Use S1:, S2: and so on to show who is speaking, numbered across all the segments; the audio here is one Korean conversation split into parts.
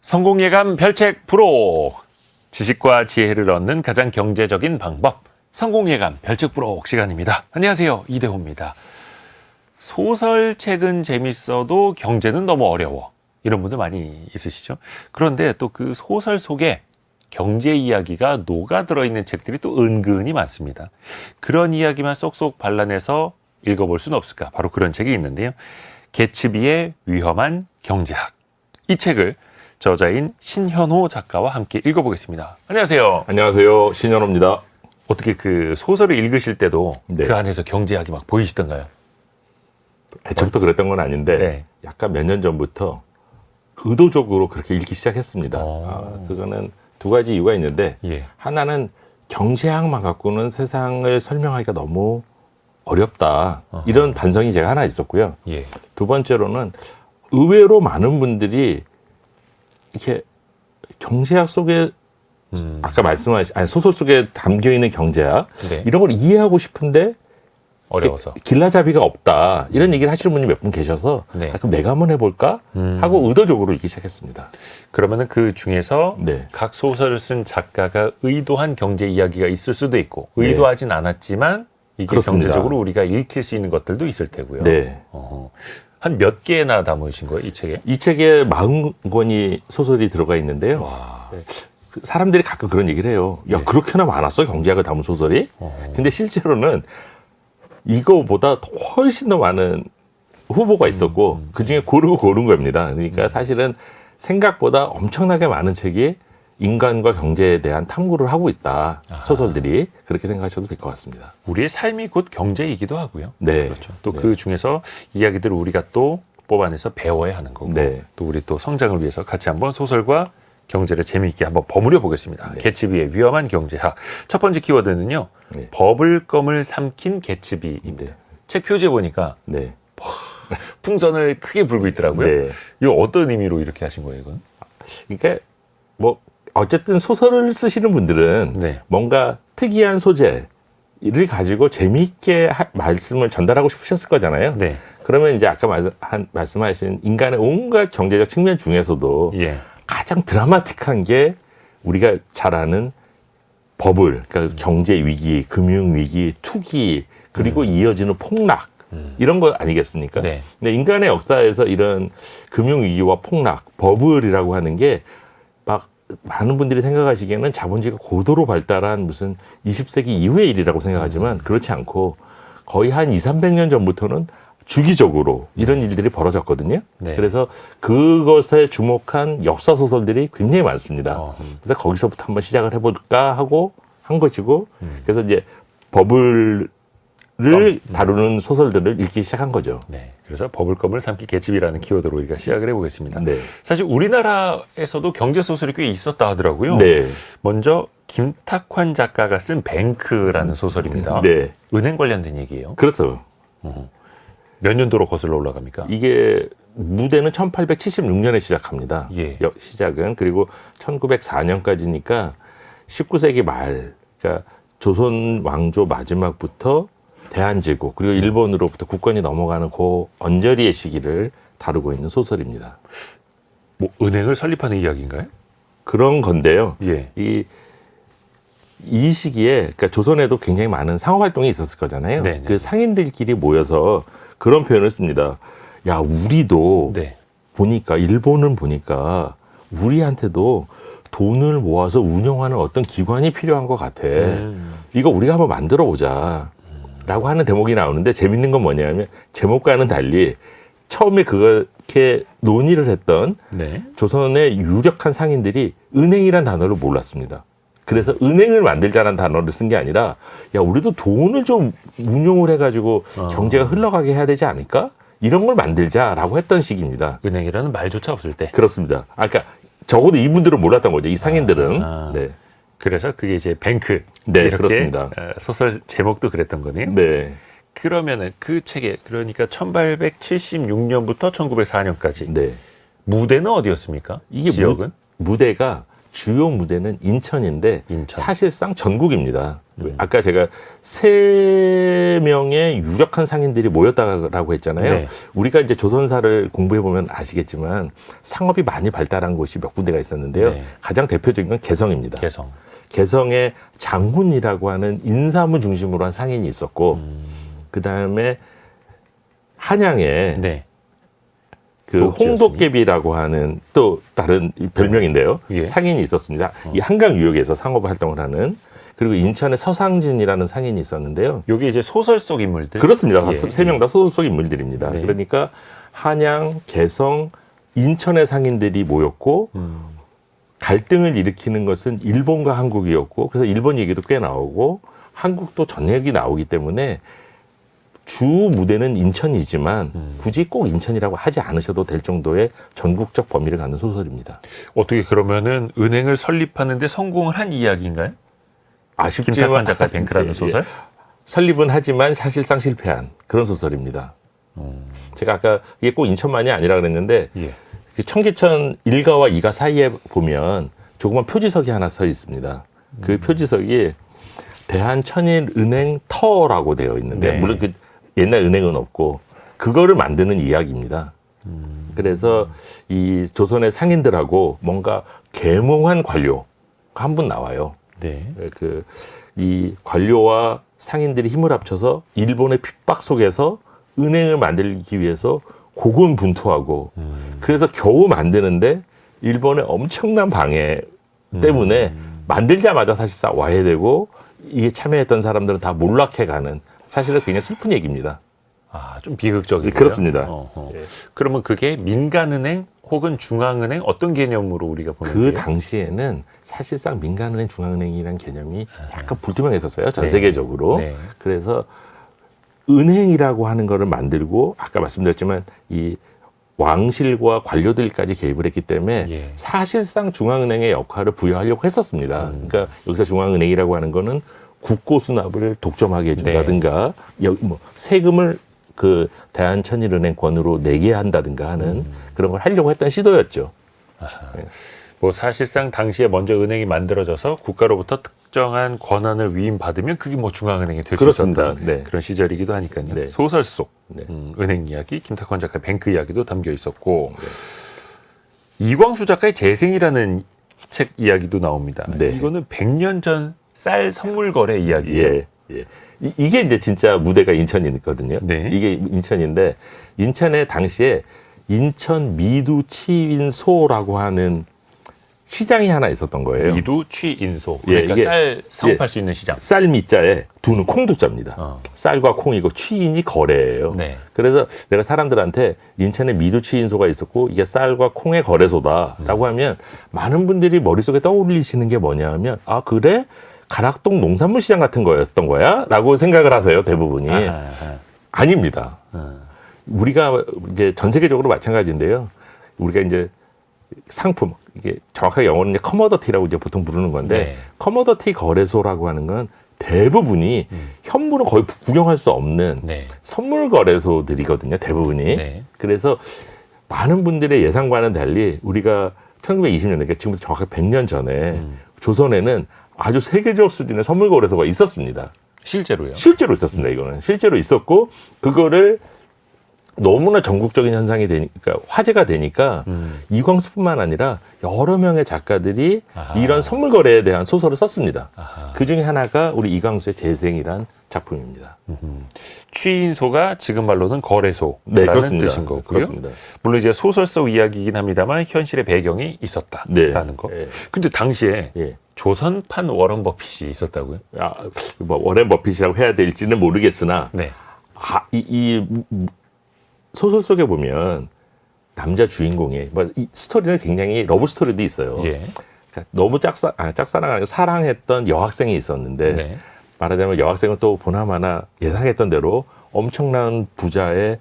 S1: 성공예감 별책 프로. 지식과 지혜를 얻는 가장 경제적인 방법. 성공예감 별책 프로 시간입니다. 안녕하세요. 이대호입니다. 소설책은 재밌어도 경제는 너무 어려워. 이런 분들 많이 있으시죠? 그런데 또 그 소설 속에 경제 이야기가 녹아 들어있는 책들이 또 은근히 많습니다. 그런 이야기만 쏙쏙 발라내서 읽어볼 수는 없을까? 바로 그런 책이 있는데요. 개츠비의 위험한 경제학. 이 책을 저자인 신현호 작가와 함께 읽어보겠습니다. 안녕하세요.
S2: 안녕하세요. 신현호입니다.
S1: 어떻게 그 소설을 읽으실 때도
S2: 네.
S1: 그 안에서 경제학이 막 보이시던가요?
S2: 애초부터 그랬던 건 아닌데
S1: 네.
S2: 약간 몇 년 전부터 의도적으로 그렇게 읽기 시작했습니다. 그거는 두 가지 이유가 있는데
S1: 예.
S2: 하나는 경제학만 갖고는 세상을 설명하기가 너무 어렵다. 이런 반성이 제가 하나 있었고요.
S1: 예.
S2: 두 번째로는 의외로 많은 분들이 이렇게 경제학 속에 아까 말씀하신 소설 속에 담겨 있는 경제학
S1: 네.
S2: 이런 걸 이해하고 싶은데
S1: 어려워서.
S2: 길라잡이가 없다. 이런 얘기를 하시는 분이 몇 분 계셔서
S1: 네.
S2: 그럼 내가 한번 해볼까 하고 의도적으로 읽기 시작했습니다.
S1: 그러면은 그 중에서
S2: 네.
S1: 각 소설을 쓴 작가가 의도한 경제 이야기가 있을 수도 있고
S2: 네.
S1: 의도하진 않았지만 이게
S2: 그렇습니다.
S1: 경제적으로 우리가 읽힐 수 있는 것들도 있을 테고요.
S2: 네.
S1: 한 몇 개나 담으신 거예요, 이 책에?
S2: 이 책에 40권이 소설이 들어가 있는데요.
S1: 와.
S2: 사람들이 가끔 그런 얘기를 해요. 야,
S1: 네.
S2: 그렇게나 많았어? 경제학을 담은 소설이? 근데 실제로는 이거보다 훨씬 더 많은 후보가 있었고 그중에 고르고 고른 겁니다. 그러니까 사실은 생각보다 엄청나게 많은 책이 인간과 경제에 대한 탐구를 하고 있다. 소설들이. 그렇게 생각하셔도 될 것 같습니다.
S1: 우리의 삶이 곧 경제이기도 하고요.
S2: 네.
S1: 그렇죠. 또
S2: 네.
S1: 그 중에서 이야기들을 우리가 또 뽑아내서 배워야 하는 거고
S2: 네.
S1: 또 우리 또 성장을 위해서 같이 한번 소설과 경제를 재미있게 한번 버무려 보겠습니다.
S2: 네.
S1: 개츠비의 위험한 경제학. 첫 번째 키워드는요.
S2: 네.
S1: 버블껌을 삼킨 개츠비입니다.
S2: 네.
S1: 책 표지에 보니까
S2: 네.
S1: 풍선을 크게 불고 있더라고요.
S2: 네.
S1: 이거 어떤 의미로 이렇게 하신 거예요, 이건?
S2: 그러니까 뭐 어쨌든 소설을 쓰시는 분들은
S1: 네.
S2: 뭔가 특이한 소재를 가지고 재미있게 말씀을 전달하고 싶으셨을 거잖아요.
S1: 네.
S2: 그러면 이제 아까 말씀하신 인간의 온갖 경제적 측면 중에서도
S1: 예.
S2: 가장 드라마틱한 게 우리가 잘 아는 버블, 그러니까 경제 위기, 금융 위기, 투기, 그리고 이어지는 폭락 이런 거 아니겠습니까?
S1: 네.
S2: 근데 인간의 역사에서 이런 금융 위기와 폭락, 버블이라고 하는 게 막 많은 분들이 생각하시기에는 자본주의가 고도로 발달한 무슨 20세기 이후의 일이라고 생각하지만 그렇지 않고 거의 한 200~300년 전부터는 주기적으로 이런 일들이 벌어졌거든요.
S1: 네.
S2: 그래서 그것에 주목한 역사 소설들이 굉장히 많습니다. 그래서 거기서부터 한번 시작을 해볼까 하고 한 것이고, 그래서 이제 버블을 다루는 소설들을 읽기 시작한 거죠.
S1: 네. 그래서 버블껌을 삼킨 개츠비라는 키워드로 우리가 시작을 해보겠습니다.
S2: 네.
S1: 사실 우리나라에서도 경제 소설이 꽤 있었다 하더라고요.
S2: 네.
S1: 먼저 김탁환 작가가 쓴 뱅크라는 소설입니다.
S2: 네.
S1: 은행 관련된 얘기예요.
S2: 그렇죠.
S1: 몇 년도로 거슬러 올라갑니까?
S2: 이게 무대는 1876년에 시작합니다.
S1: 예.
S2: 시작은. 그리고 1904년까지니까 19세기 말, 그러니까 조선 왕조 마지막부터 대한제국 그리고 일본으로부터 국권이 넘어가는 그 언저리의 시기를 다루고 있는 소설입니다.
S1: 뭐 은행을 설립하는 이야기인가요?
S2: 그런 건데요.
S1: 예.
S2: 이 시기에 그러니까 조선에도 굉장히 많은 상호 활동이 있었을 거잖아요.
S1: 네네.
S2: 그 상인들끼리 모여서 그런 표현을 씁니다. 야, 우리도
S1: 네.
S2: 보니까 일본은 보니까 우리한테도 돈을 모아서 운영하는 어떤 기관이 필요한 것 같아. 이거 우리가 한번 만들어 보자. 라고 하는 대목이 나오는데 재밌는 건 뭐냐면 제목과는 달리 처음에 그렇게 논의를 했던
S1: 네.
S2: 조선의 유력한 상인들이 은행이란 단어를 몰랐습니다. 그래서 은행을 만들자는 단어를 쓴 게 아니라 야, 우리도 돈을 좀 운용을 해가지고 경제가 흘러가게 해야 되지 않을까? 이런 걸 만들자라고 했던 시기입니다.
S1: 은행이라는 말조차 없을 때.
S2: 그렇습니다. 그러니까 적어도 이분들은 몰랐던 거죠. 이 상인들은. 네.
S1: 그래서 그게 이제 뱅크.
S2: 네,
S1: 이렇게
S2: 그렇습니다.
S1: 소설 제목도 그랬던 거네요.
S2: 네.
S1: 그러면은 그 책에 그러니까 1876년부터 1904년까지
S2: 네.
S1: 무대는 어디였습니까?
S2: 이게
S1: 지역은?
S2: 무대가 주요 무대는 인천인데
S1: 인천.
S2: 사실상 전국입니다. 아까 제가 3명의 유력한 상인들이 모였다라고 했잖아요.
S1: 네.
S2: 우리가 이제 조선사를 공부해 보면 아시겠지만 상업이 많이 발달한 곳이 몇 군데가 있었는데요.
S1: 네.
S2: 가장 대표적인 건 개성입니다.
S1: 개성.
S2: 개성에 장훈이라고 하는 인사무 중심으로 한 상인이 있었고, 그 다음에 한양에
S1: 네.
S2: 그
S1: 도읍지였습니다.
S2: 홍도깨비라고 하는 또 다른 별명인데요.
S1: 예.
S2: 상인이 있었습니다. 이 한강 유역에서 상업 활동을 하는. 그리고 인천에 서상진이라는 상인이 있었는데요.
S1: 여기 이제 소설 속 인물들.
S2: 그렇습니다.
S1: 예.
S2: 세 명 다 소설 속 인물들입니다.
S1: 네.
S2: 그러니까 한양, 개성, 인천의 상인들이 모였고 갈등을 일으키는 것은 일본과 한국이었고, 그래서 일본 얘기도 꽤 나오고 한국도 전역이 나오기 때문에 주 무대는 인천이지만 굳이 꼭 인천이라고 하지 않으셔도 될 정도의 전국적 범위를 갖는 소설입니다.
S1: 어떻게 그러면은 은행을 설립하는데 성공을 한 이야기인가요?
S2: 아쉽지만
S1: 김탁환 작가의 뱅크라는
S2: 예, 예.
S1: 소설?
S2: 설립은 하지만 사실상 실패한 그런 소설입니다. 제가 아까 이게 꼭 인천만이 아니라 그랬는데
S1: 예.
S2: 그 청계천 1가와 2가 사이에 보면 조그만 표지석이 하나 서 있습니다. 그 표지석이 대한천일은행 터라고 되어 있는데
S1: 네.
S2: 물론 그 옛날 은행은 없고 그거를 만드는 이야기입니다. 그래서 이 조선의 상인들하고 뭔가 계몽한 관료가 한 분 나와요.
S1: 네.
S2: 그 이 관료와 상인들이 힘을 합쳐서 일본의 핍박 속에서 은행을 만들기 위해서 고군분투하고 그래서 겨우 만드는데 일본의 엄청난 방해 때문에 만들자마자 사실상 와해되고 이게 참여했던 사람들은 다 몰락해가는 사실은 굉장히 슬픈 얘기입니다.
S1: 아, 좀 비극적이고요.
S2: 그렇습니다.
S1: 예. 그러면 그게 민간은행 혹은 중앙은행 어떤 개념으로 우리가 보는
S2: 그
S1: 거예요?
S2: 당시에는 사실상 민간은행, 중앙은행이라는 개념이 약간 불투명했었어요. 전
S1: 네.
S2: 세계적으로.
S1: 네.
S2: 그래서 은행이라고 하는 거를 만들고 아까 말씀드렸지만 이 왕실과 관료들까지 개입을 했기 때문에
S1: 예.
S2: 사실상 중앙은행의 역할을 부여하려고 했었습니다. 그러니까 여기서 중앙은행이라고 하는 거는 국고 수납을 독점하게 해준다든가 뭐 세금을 그 대한천일은행권으로 내게 한다든가 하는 그런 걸 하려고 했던 시도였죠.
S1: 뭐 사실상 당시에 먼저 은행이 만들어져서 국가로부터 특정한 권한을 위임받으면 그게 뭐 중앙은행이 될 수
S2: 그렇습니다.
S1: 있었던
S2: 네.
S1: 그런 시절이기도 하니까요.
S2: 네.
S1: 소설 속
S2: 네.
S1: 은행 이야기, 김탁환 작가의 뱅크 이야기도 담겨 있었고 이광수 작가의 재생이라는 책 이야기도 나옵니다.
S2: 네.
S1: 이거는 100년 전 쌀 선물 거래 이야기예요.
S2: 예, 예. 이게 이제 진짜 무대가 인천이거든요.
S1: 네.
S2: 이게 인천인데 인천에 당시에 인천 미두치인소라고 하는 시장이 하나 있었던 거예요.
S1: 이두 취인소.
S2: 예,
S1: 그러니까
S2: 이게-
S1: 쌀 사업할 수 있는 시장.
S2: 쌀 미자에 두는 콩두자입니다.
S1: 어.
S2: 쌀과 콩이고 취인이 거래예요.
S1: 네.
S2: 그래서 내가 사람들한테 인천에 미두취인소가 있었고 이게 쌀과 콩의 거래소다라고 하면 많은 분들이 머릿속에 떠올리시는 게 뭐냐 하면 아 그래? 가락동 농산물 시장 같은 거였던 거야? 라고 생각을 하세요. 대부분이. 아닙니다. 우리가 이제 전 세계적으로 마찬가지인데요. 우리가 이제 상품 이게 정확하게 영어로는 이제 커머더티라고 이제 보통 부르는 건데
S1: 네.
S2: 커머더티 거래소라고 하는 건 대부분이 현물은 거의 구경할 수 없는
S1: 네.
S2: 선물 거래소들이거든요. 대부분이.
S1: 네.
S2: 그래서 많은 분들의 예상과는 달리 우리가 1920년대 그러니까 지금부터 정확하게 100년 전에 조선에는 아주 세계적 수준의 선물 거래소가 있었습니다.
S1: 실제로요.
S2: 실제로 있었습니다. 이거는 실제로 있었고 그거를 너무나 전국적인 현상이 되니까 화제가 되니까 이광수뿐만 아니라 여러 명의 작가들이
S1: 아하.
S2: 이런 선물 거래에 대한 소설을 썼습니다.
S1: 아하.
S2: 그 중에 하나가 우리 이광수의 재생이란 작품입니다.
S1: 취인소가 지금 말로는 거래소라는
S2: 네, 그렇습니다.
S1: 뜻인 거고요.
S2: 그렇습니다.
S1: 물론 이제 소설 속 이야기이긴 합니다만 현실의 배경이 있었다라는 거.
S2: 예.
S1: 근데 당시에
S2: 예.
S1: 조선판 워런 버핏이 있었다고요?
S2: 아, 뭐 워렌 버핏이라고 해야 될지는 모르겠으나
S1: 네.
S2: 이 소설 속에 보면 남자 주인공의 이 스토리는 굉장히 러브 스토리도 있어요.
S1: 예.
S2: 그러니까 너무 짝사랑 아니고 사랑했던 여학생이 있었는데
S1: 네.
S2: 말하자면 여학생은 또 보나마나 예상했던 대로 엄청난 부자의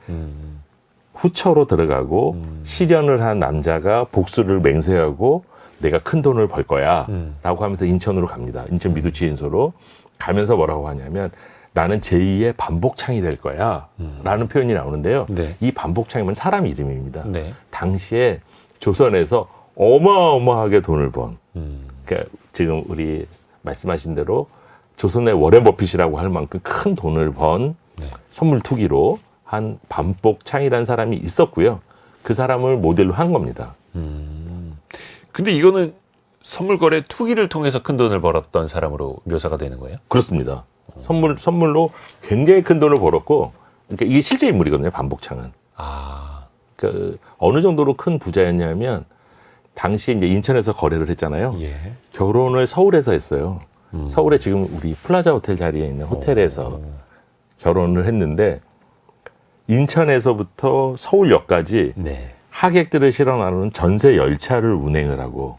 S2: 후처로 들어가고 실연을 한 남자가 복수를 맹세하고 내가 큰 돈을 벌 거야 라고 하면서 인천으로 갑니다. 인천 미두치인소로 가면서 뭐라고 하냐면 나는 제2의 반복창이 될 거야 라는 표현이 나오는데요.
S1: 네.
S2: 이 반복창이면 사람 이름입니다.
S1: 네.
S2: 당시에 조선에서 어마어마하게 돈을 번 그러니까 지금 우리 말씀하신 대로 조선의 워렌 버핏이라고 할 만큼 큰 돈을 번
S1: 네.
S2: 선물 투기로 한 반복창이라는 사람이 있었고요. 그 사람을 모델로 한 겁니다.
S1: 근데 이거는 선물 거래 투기를 통해서 큰 돈을 벌었던 사람으로 묘사가 되는 거예요?
S2: 그렇습니다. 선물로 굉장히 큰 돈을 벌었고, 그러니까 이게 실제 인물이거든요. 반복창은.
S1: 아,
S2: 그 어느 정도로 큰 부자였냐면 당시 이제 인천에서 거래를 했잖아요.
S1: 예.
S2: 결혼을 서울에서 했어요. 서울에 지금 우리 플라자 호텔 자리에 있는 호텔에서 결혼을 했는데 인천에서부터 서울역까지
S1: 네.
S2: 하객들을 실어 나르는 전세 열차를 운행을 하고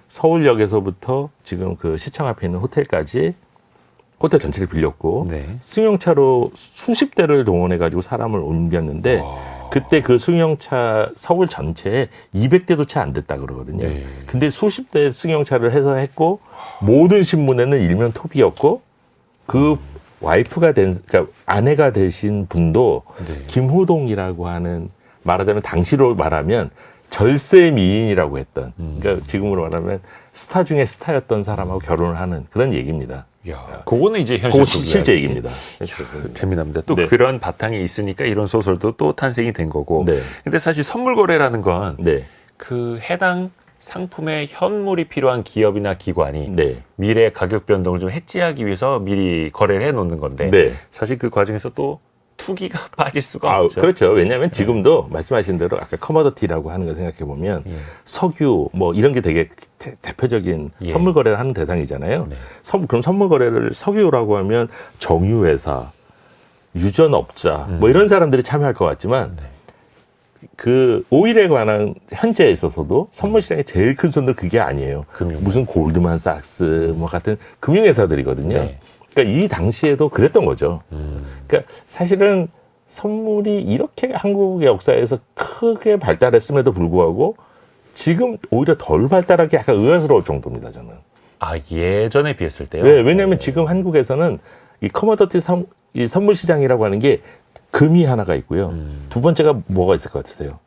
S2: 서울역에서부터 지금 그 시청 앞에 있는 호텔까지 호텔 전체를 빌렸고
S1: 네.
S2: 승용차로 수십 대를 동원해 가지고 사람을 옮겼는데 그때 그 승용차 서울 전체에 200대도 채 안 됐다 그러거든요.
S1: 네.
S2: 근데 수십 대 승용차를 해서 했고 모든 신문에는 일면 톱이었고 그 와이프가 그러니까 아내가 되신 분도
S1: 네.
S2: 김호동이라고 하는 말하자면 당시로 말하면 절세 미인이라고 했던 그러니까 지금으로 말하면 스타 중에 스타였던 사람하고 결혼을 하는 그런 얘기입니다.
S1: 야, 그거는 이제 현실
S2: 그거
S1: 속
S2: 실제
S1: 이야기.
S2: 얘기입니다.
S1: 재미납니다. 또
S2: 네.
S1: 그런 바탕이 있으니까 이런 소설도 또 탄생이 된 거고.
S2: 네.
S1: 근데 사실 선물 거래라는 건
S2: 네.
S1: 그 해당 상품의 현물이 필요한 기업이나 기관이
S2: 네.
S1: 미래 가격 변동을 좀 해지하기 위해서 미리 거래를 해 놓는 건데
S2: 네.
S1: 사실 그 과정에서 또 투기가 빠질 수가
S2: 아,
S1: 없죠.
S2: 그렇죠. 왜냐하면 지금도 말씀하신 대로 아까 커머더티라고 하는 거 생각해 보면
S1: 예.
S2: 석유 뭐 이런 게 되게 대표적인
S1: 예.
S2: 선물 거래를 하는 대상이잖아요.
S1: 네.
S2: 그럼 선물 거래를 석유라고 하면 정유회사, 유전업자 뭐 이런 사람들이 참여할 것 같지만
S1: 네.
S2: 그 오일에 관한 현재에 있어서도 선물 시장의 제일 큰 손들 그게 아니에요.
S1: 금융.
S2: 무슨 골드만삭스 뭐 같은 금융회사들이거든요.
S1: 네.
S2: 그러니까 이 당시에도 그랬던 거죠. 그러니까 사실은 선물이 이렇게 한국의 역사에서 크게 발달했음에도 불구하고 지금 오히려 덜 발달하기 약간 의아스러울 정도입니다, 저는.
S1: 아, 예전에 비했을 때요?
S2: 네, 왜냐하면 지금 한국에서는 이 커머더티 이 선물 시장이라고 하는 게 금이 하나가 있고요. 두 번째가 뭐가 있을 것 같으세요?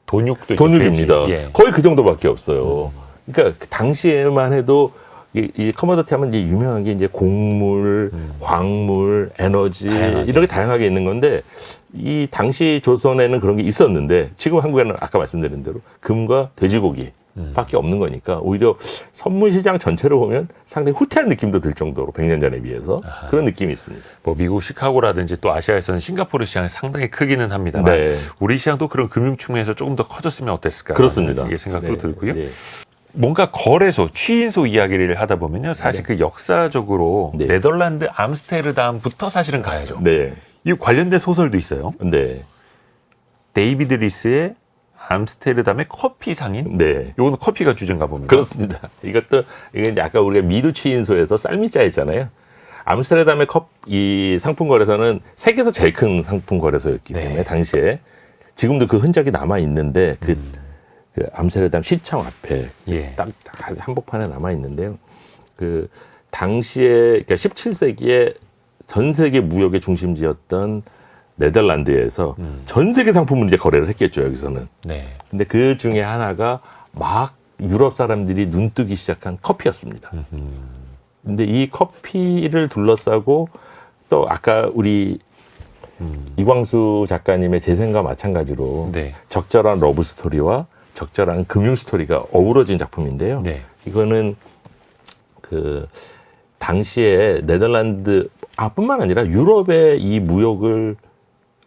S1: 돈육도
S2: 돈을
S1: 있죠,
S2: 줍니다.
S1: 돼지. 예.
S2: 거의 그 정도밖에 없어요. 그러니까 그 당시에만 해도 이 커머더티 하면 이제 유명한 게 이제 곡물, 광물, 에너지
S1: 다양하게.
S2: 이렇게 다양하게 있는 건데 이 당시 조선에는 그런 게 있었는데 지금 한국에는 아까 말씀드린 대로 금과 돼지고기 밖에 없는 거니까 오히려 선물 시장 전체를 보면 상당히 후퇴한 느낌도 들 정도로 100년 전에 비해서 그런 느낌이 있습니다.
S1: 뭐 미국 시카고라든지 또 아시아에서는 싱가포르 시장이 상당히 크기는 합니다만
S2: 네.
S1: 우리 시장도 그런 금융 측면에서 조금 더 커졌으면 어땠을까?
S2: 그렇습니다.
S1: 이게 생각도
S2: 네.
S1: 들고요.
S2: 네.
S1: 뭔가 거래소, 취인소 이야기를 하다 보면요. 사실 그 역사적으로
S2: 네.
S1: 네덜란드 암스테르담부터 사실은 가야죠.
S2: 네.
S1: 이 관련된 소설도 있어요.
S2: 네.
S1: 데이비드 리스의 암스테르담의 커피 상인.
S2: 네.
S1: 요거는 커피가 주제인가 봅니다.
S2: 그렇습니다. 이것도 이게 이제 아까 우리가 미르 취인소에서 쌀미자 있잖아요. 암스테르담의 이 상품 거래소는 세계에서 제일 큰 상품 거래소였기
S1: 네.
S2: 때문에 당시에 지금도 그 흔적이 남아 있는데 그 암스테르담 시청 앞에
S1: 예.
S2: 딱 한복판에 남아 있는데요. 그 당시에 그러니까 17세기에 전 세계 무역의 중심지였던 네덜란드에서 전 세계 상품을 이제 거래를 했겠죠, 여기서는.
S1: 네.
S2: 근데 그 중에 하나가 막 유럽 사람들이 눈뜨기 시작한 커피였습니다. 근데 이 커피를 둘러싸고 또 아까 우리 이광수 작가님의 재생과 마찬가지로
S1: 네. 적절한
S2: 적절한 러브 스토리와 적절한 금융 스토리가 어우러진 작품인데요.
S1: 네.
S2: 이거는 그 당시에 네덜란드 뿐만 아니라 유럽의 이 무역을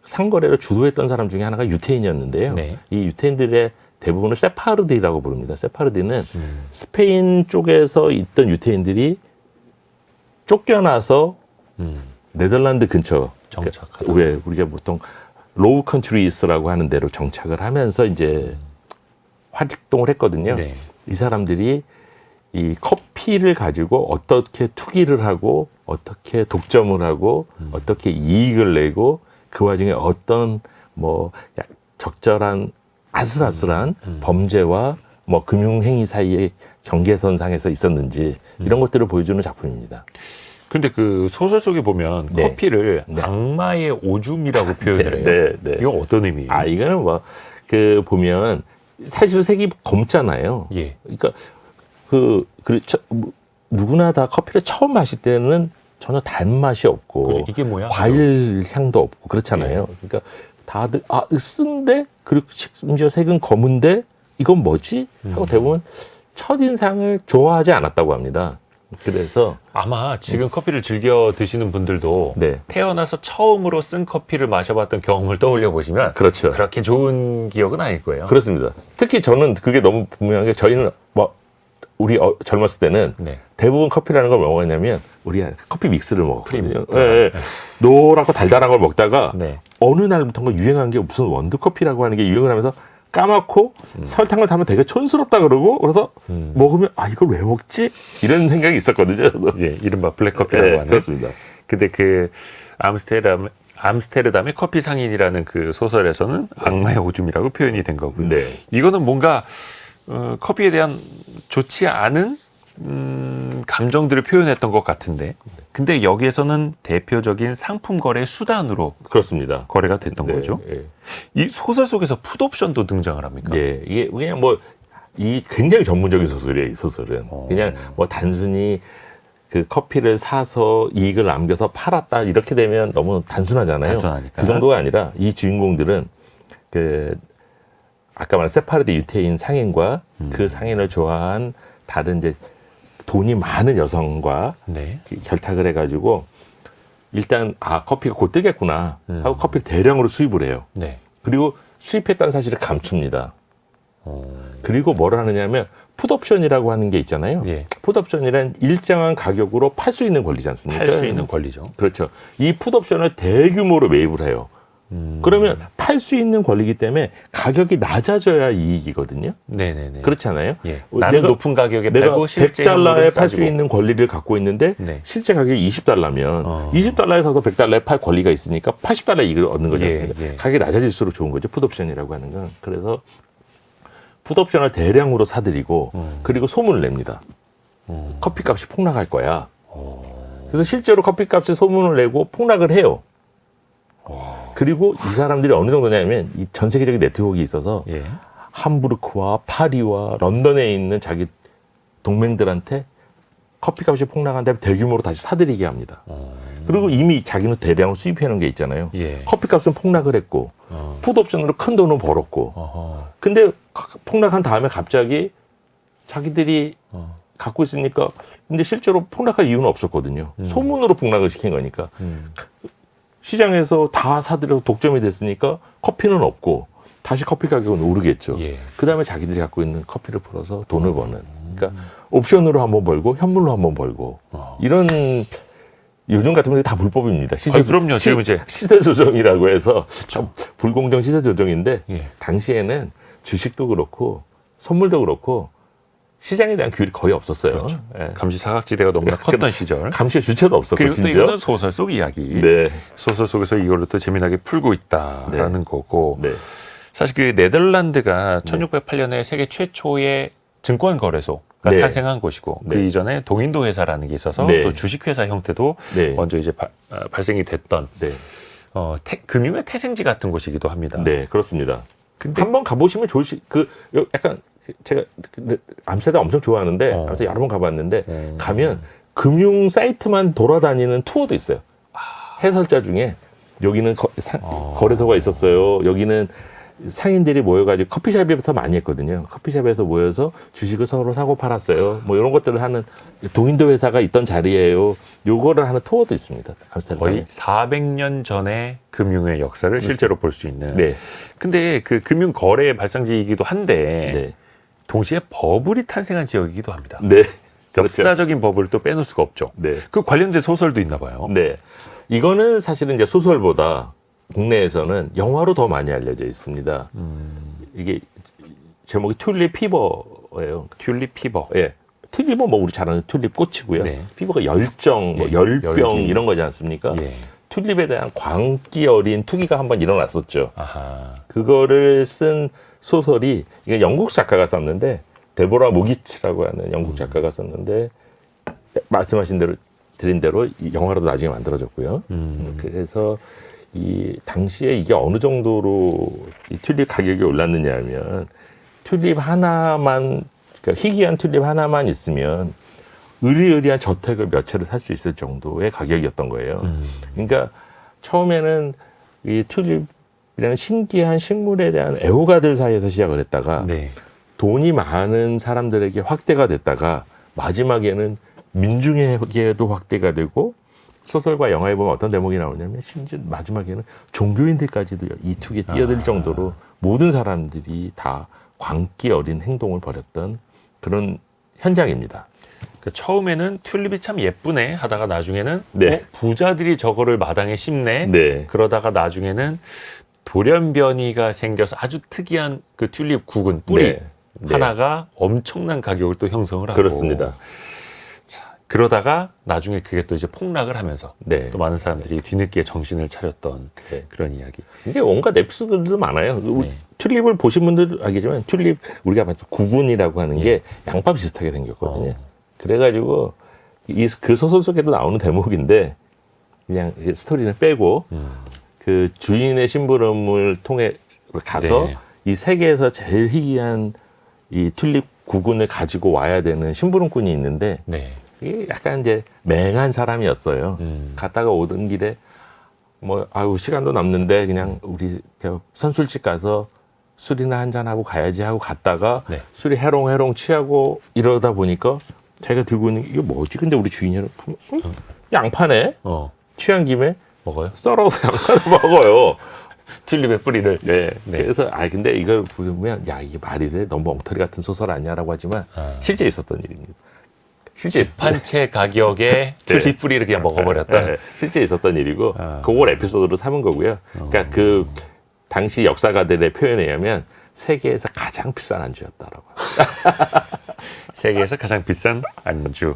S2: 상거래를 주도했던 사람 중에 하나가 유태인이었는데요.
S1: 네.
S2: 이 유태인들의 대부분을 세파르디라고 부릅니다. 세파르디는 스페인 쪽에서 있던 유태인들이 쫓겨나서 네덜란드 근처
S1: 정착하다.
S2: 왜 우리가 보통 로우 컨트리스라고 하는 데로 정착을 하면서 이제 활동을 했거든요.
S1: 네.
S2: 이 사람들이 이 커피를 가지고 어떻게 투기를 하고 어떻게 독점을 하고 어떻게 이익을 내고 그 와중에 어떤 뭐 적절한 아슬아슬한 범죄와 뭐 금융행위 사이의 경계선상에서 있었는지 이런 것들을 보여주는 작품입니다.
S1: 근데 그 소설 속에 보면
S2: 네.
S1: 커피를
S2: 네.
S1: 악마의 오줌이라고 표현을 해요.
S2: 네.
S1: 이건 어떤 의미예요?
S2: 이거는 뭐 그 보면 사실 색이 검잖아요.
S1: 예.
S2: 그러니까 누구나 다 커피를 처음 마실 때는 전혀 단맛이 없고
S1: 이게 뭐야?
S2: 과일 향도 없고 그렇잖아요. 그러니까 다들 쓴데 그리고 심지어 색은 검은데 이건 뭐지? 하고 대부분 첫인상을 좋아하지 않았다고 합니다. 그래서
S1: 아마 지금 커피를 즐겨 드시는 분들도
S2: 네.
S1: 태어나서 처음으로 쓴 커피를 마셔봤던 경험을 떠올려 보시면
S2: 그렇죠.
S1: 그렇게 좋은 기억은 아닐 거예요.
S2: 그렇습니다. 특히 저는 그게 너무 분명한 게 저희는 우리 젊었을 때는
S1: 네.
S2: 대부분 커피라는 걸 먹었냐면 우리 커피 믹스를 먹었거든요.
S1: 프리미엄.
S2: 예, 예. 노랗고 달달한 걸 먹다가
S1: 네.
S2: 어느 날부터인가 유행한 게 무슨 원두커피라고 하는 게 유행을 하면서 까맣고 설탕을 타면 되게 촌스럽다 그러고 그래서 먹으면 이걸 왜 먹지? 이런 생각이 있었거든요. 저도.
S1: 예, 이른바 블랙커피라고
S2: 네,
S1: 하는.
S2: 그렇습니다.
S1: 근데 그 암스테르담의 커피 상인이라는 그 소설에서는 악마의 오줌이라고 표현이 된 거고요.
S2: 네.
S1: 이거는 뭔가 커피에 대한 좋지 않은 감정들을 표현했던 것 같은데, 근데 여기에서는 대표적인 상품 거래 수단으로
S2: 그렇습니다.
S1: 거래가 됐던
S2: 네,
S1: 거죠.
S2: 예.
S1: 이 소설 속에서 풋옵션도 등장을 합니까?
S2: 예, 이게 그냥 이 굉장히 전문적인 소설이에요, 이 소설은. 그냥 단순히 그 커피를 사서 이익을 남겨서 팔았다 이렇게 되면 너무 단순하잖아요.
S1: 단순하니까.
S2: 그 정도가 아니라 이 주인공들은 아까 말한 세파르드 유태인 상인과 그 상인을 좋아한 다른 이제 돈이 많은 여성과
S1: 네.
S2: 결탁을 해가지고 일단 커피가 곧 뜨겠구나 하고 커피를 대량으로 수입을 해요.
S1: 네.
S2: 그리고 수입했다는 사실을 감춥니다. 그리고 뭘 하느냐면 풋옵션이라고 하는 게 있잖아요.
S1: 예.
S2: 풋옵션이란 일정한 가격으로 팔 수 있는 권리지 않습니까?
S1: 팔 수 있는 권리죠.
S2: 그렇죠. 이 풋옵션을 대규모로 매입을 해요. 그러면 팔 수 있는 권리이기 때문에 가격이 낮아져야 이익이거든요.
S1: 네네네.
S2: 그렇잖아요.
S1: 예. 나는 높은 가격에
S2: 내가
S1: 팔고 실제
S2: 100달러에 팔 수
S1: 싸지고.
S2: 있는 권리를 갖고 있는데
S1: 네.
S2: 실제 가격이 20달러면 20달러에 사서 100달러에 팔 권리가 있으니까 80달러 이익을 얻는 거지
S1: 예,
S2: 않습니까?
S1: 예.
S2: 가격이 낮아질수록 좋은 거죠. 풋옵션이라고 하는 건. 그래서 풋옵션을 대량으로 사들이고 그리고 소문을 냅니다. 커피값이 폭락할 거야. 그래서 실제로 커피값에 소문을 내고 폭락을 해요. 그리고 이 사람들이 어느 정도냐면 이 전 세계적인 네트워크가 있어서
S1: 예.
S2: 함부르크와 파리와 런던에 있는 자기 동맹들한테 커피값이 폭락한 다음에 대규모로 다시 사들이게 합니다. 그리고 이미 자기는 대량으로 수입해 놓은 게 있잖아요.
S1: 예.
S2: 커피값은 폭락을 했고 풋옵션으로 큰 돈을 벌었고 근데 폭락한 다음에 갑자기 자기들이 갖고 있으니까 근데 실제로 폭락할 이유는 없었거든요. 소문으로 폭락을 시킨 거니까. 시장에서 다 사들여서 독점이 됐으니까 커피는 없고 다시 커피 가격은 오르겠죠.
S1: 예.
S2: 그 다음에 자기들이 갖고 있는 커피를 풀어서 돈을 버는. 그러니까 옵션으로 한번 벌고 현물로 한번 벌고 이런 요즘 같은 게 다 불법입니다.
S1: 그럼요. 지금 이제
S2: 시세 조정이라고 해서 참 불공정 시세 조정인데
S1: 예.
S2: 당시에는 주식도 그렇고 선물도 그렇고 시장에 대한 규율이 거의 없었어요.
S1: 그렇죠.
S2: 예.
S1: 감시 사각지대가 너무나 컸던 시절.
S2: 감시의 주체도 없었고
S1: 그리고 또
S2: 심지어.
S1: 이거는 소설 속 이야기.
S2: 네.
S1: 소설 속에서 이걸로 또 재미나게 풀고 있다라는 거고.
S2: 네.
S1: 사실 그 네덜란드가 1608년에 세계 최초의 증권 거래소가
S2: 네.
S1: 탄생한 곳이고 그
S2: 네.
S1: 이전에 동인도 회사라는 게 있어서
S2: 네.
S1: 또 주식회사 형태도
S2: 네.
S1: 먼저 이제 발생이 됐던
S2: 네.
S1: 금융의 태생지 같은 곳이기도 합니다.
S2: 네, 그렇습니다.
S1: 근데
S2: 한번 가보시면 약간 제가 암스테르담 엄청 좋아하는데 아무튼 여러 번 가봤는데 가면 금융 사이트만 돌아다니는 투어도 있어요. 해설자 중에 여기는 거래소가 있었어요. 여기는 상인들이 모여가지고 커피숍에서 많이 했거든요. 커피숍에서 모여서 주식을 서로 사고 팔았어요. 뭐 이런 것들을 하는 동인도 회사가 있던 자리예요. 요거를 하는 투어도 있습니다. 암스테르담에.
S1: 거의 400년 전의 금융의 역사를 실제로 볼 수 있는.
S2: 네.
S1: 근데 그 금융 거래의 발상지이기도 한데
S2: 네.
S1: 동시에 버블이 탄생한 지역이기도 합니다.
S2: 네. 그렇죠.
S1: 역사적인 버블을 또 빼놓을 수가 없죠.
S2: 네.
S1: 그 관련된 소설도 있나 봐요.
S2: 네. 이거는 사실은 이제 소설보다 국내에서는 영화로 더 많이 알려져 있습니다. 이게 제목이 튤립 피버예요.
S1: 튤립 피버.
S2: 예. 튤립은 뭐 우리 잘 아는 튤립 꽃이고요.
S1: 네.
S2: 피버가 열정, 뭐
S1: 예,
S2: 열병
S1: 열기.
S2: 이런 거지 않습니까?
S1: 예.
S2: 튤립에 대한 광기 어린 투기가 한번 일어났었죠.
S1: 아하.
S2: 그거를 쓴 소설이 이게 영국 작가가 썼는데 데보라 모기츠라고 하는 영국 작가가 썼는데 말씀하신 대로 드린 대로 이 영화로도 나중에 만들어졌고요. 그래서 이 당시에 이게 어느 정도로 이 튤립 가격이 올랐느냐면 튤립 하나만 그러니까 희귀한 튤립 하나만 있으면 의리의리한 저택을 몇 채를 살 수 있을 정도의 가격이었던 거예요. 그러니까 처음에는 이 튤립이라는 신기한 식물에 대한 애호가들 사이에서 시작을 했다가
S1: 네.
S2: 돈이 많은 사람들에게 확대가 됐다가 마지막에는 민중에게도 확대가 되고 소설과 영화에 보면 어떤 대목이 나오냐면 심지어 마지막에는 종교인들까지도 이 툭에 뛰어들 정도로 모든 사람들이 다 광기 어린 행동을 벌였던 그런 현장입니다.
S1: 그 처음에는 튤립이 참 예쁘네 하다가 나중에는
S2: 네.
S1: 부자들이 저거를 마당에 심네.
S2: 네.
S1: 그러다가 나중에는 돌연변이가 생겨서 아주 특이한 그 튤립 구근 뿌리
S2: 네. 네.
S1: 하나가 엄청난 가격을 또 형성을 하고
S2: 그렇습니다.
S1: 자, 그러다가 나중에 그게 또 이제 폭락을 하면서
S2: 네.
S1: 또 많은 사람들이 뒤늦게 정신을 차렸던
S2: 네.
S1: 그런 이야기.
S2: 이게 온갖 에피소드들도 많아요.
S1: 네.
S2: 튤립을 보신 분들도 알겠지만 튤립 우리가 말해서 구근이라고 하는 게 양파 비슷하게 생겼거든요. 그래가지고 그 소설 속에도 나오는 대목인데 그냥 스토리는 빼고 그 주인의 심부름을 통해 가서
S1: 네.
S2: 이 세계에서 제일 희귀한 이 튤립 구근을 가지고 와야 되는 심부름꾼이 있는데
S1: 네.
S2: 이게 약간 이제 맹한 사람이었어요. 갔다가 오던 길에 뭐 아유 시간도 남는데 그냥 우리 저 선술집 가서 술이나 한잔 하고 가야지 하고 갔다가
S1: 네.
S2: 술이 해롱해롱 취하고 이러다 보니까 자기가 들고 있는 게 이게 뭐지? 근데 우리 주인이 양파네. 취한 김에
S1: 먹어요?
S2: 썰어서 양파를 먹어요.
S1: 튤립의 뿌리를.
S2: 네.
S1: 네.
S2: 그래서 근데 이걸 보면 야 이게 말이 돼? 너무 엉터리 같은 소설 아니야라고 하지만 실제 있었던 일입니다. 실제
S1: 한 채 가격에 튤립 뿌리를 그냥 먹어버렸다.
S2: 네, 실제 있었던 일이고 그걸 에피소드로 삼은 거고요. 그러니까 그 당시 역사가들의 표현에 의하면 세계에서 가장 비싼 안주였다라고.
S1: 세계에서 가장 비싼 안주.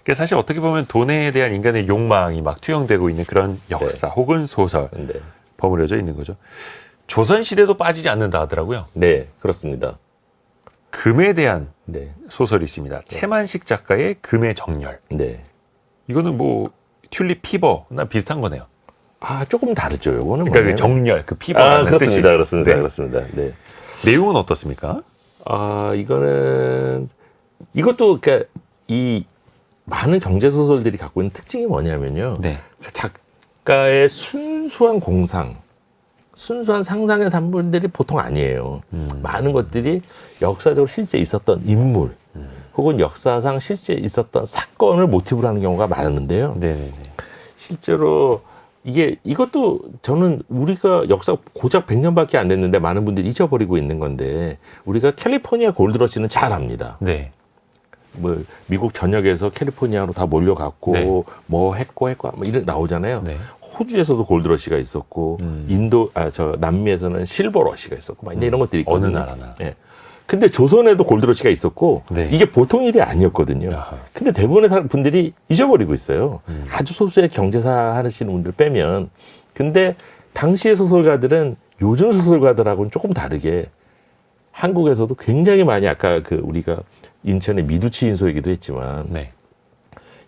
S1: 그러니까 사실 어떻게 보면 돈에 대한 인간의 욕망이 막 투영되고 있는 그런 역사 혹은 소설
S2: 네.
S1: 버무려져 있는 거죠. 조선시대도 빠지지 않는다 하더라고요.
S2: 네, 그렇습니다.
S1: 금에 대한
S2: 네,
S1: 소설이 있습니다. 채만식 작가의 금의 정렬.
S2: 네.
S1: 이거는 뭐 튤립 피버나 비슷한 거네요.
S2: 조금 다르죠. 요거는
S1: 그러니까 그 정렬, 그 피버라는 뜻이.
S2: 그렇습니다, 그렇습니다,
S1: 네.
S2: 그렇습니다. 네.
S1: 내용은 어떻습니까?
S2: 이것도 그러니까 이 많은 경제 소설들이 갖고 있는 특징이 뭐냐면요.
S1: 네.
S2: 작가의 순수한 공상, 순수한 상상의 산물들이 보통 아니에요. 많은 것들이 역사적으로 실제 있었던 인물, 혹은 역사상 실제 있었던 사건을 모티브로 하는 경우가 많은데요.
S1: 네네네.
S2: 실제로 이것도 저는 우리가 역사 고작 100년밖에 안 됐는데 많은 분들이 잊어버리고 있는 건데 우리가 캘리포니아 골드러시는 잘 압니다.
S1: 네.
S2: 뭐 미국 전역에서 캘리포니아로 다 몰려갔고
S1: 네.
S2: 뭐 했고 뭐 이런 나오잖아요.
S1: 네.
S2: 호주에서도 골드러시가 있었고 남미에서는 실버러시가 있었고 막 이런 것들이
S1: 어느
S2: 있거든요.
S1: 나라나.
S2: 예. 근데 조선에도 골드러시가 있었고
S1: 네.
S2: 이게 보통 일이 아니었거든요.
S1: 아하.
S2: 근데 대부분의 분들이 잊어버리고 있어요. 아주 소수의 경제사 하시는 분들 빼면. 근데 당시의 소설가들은 요즘 소설가들하고는 조금 다르게 한국에서도 굉장히 많이 아까 우리가 인천의 미두치 인소이기도 했지만
S1: 네.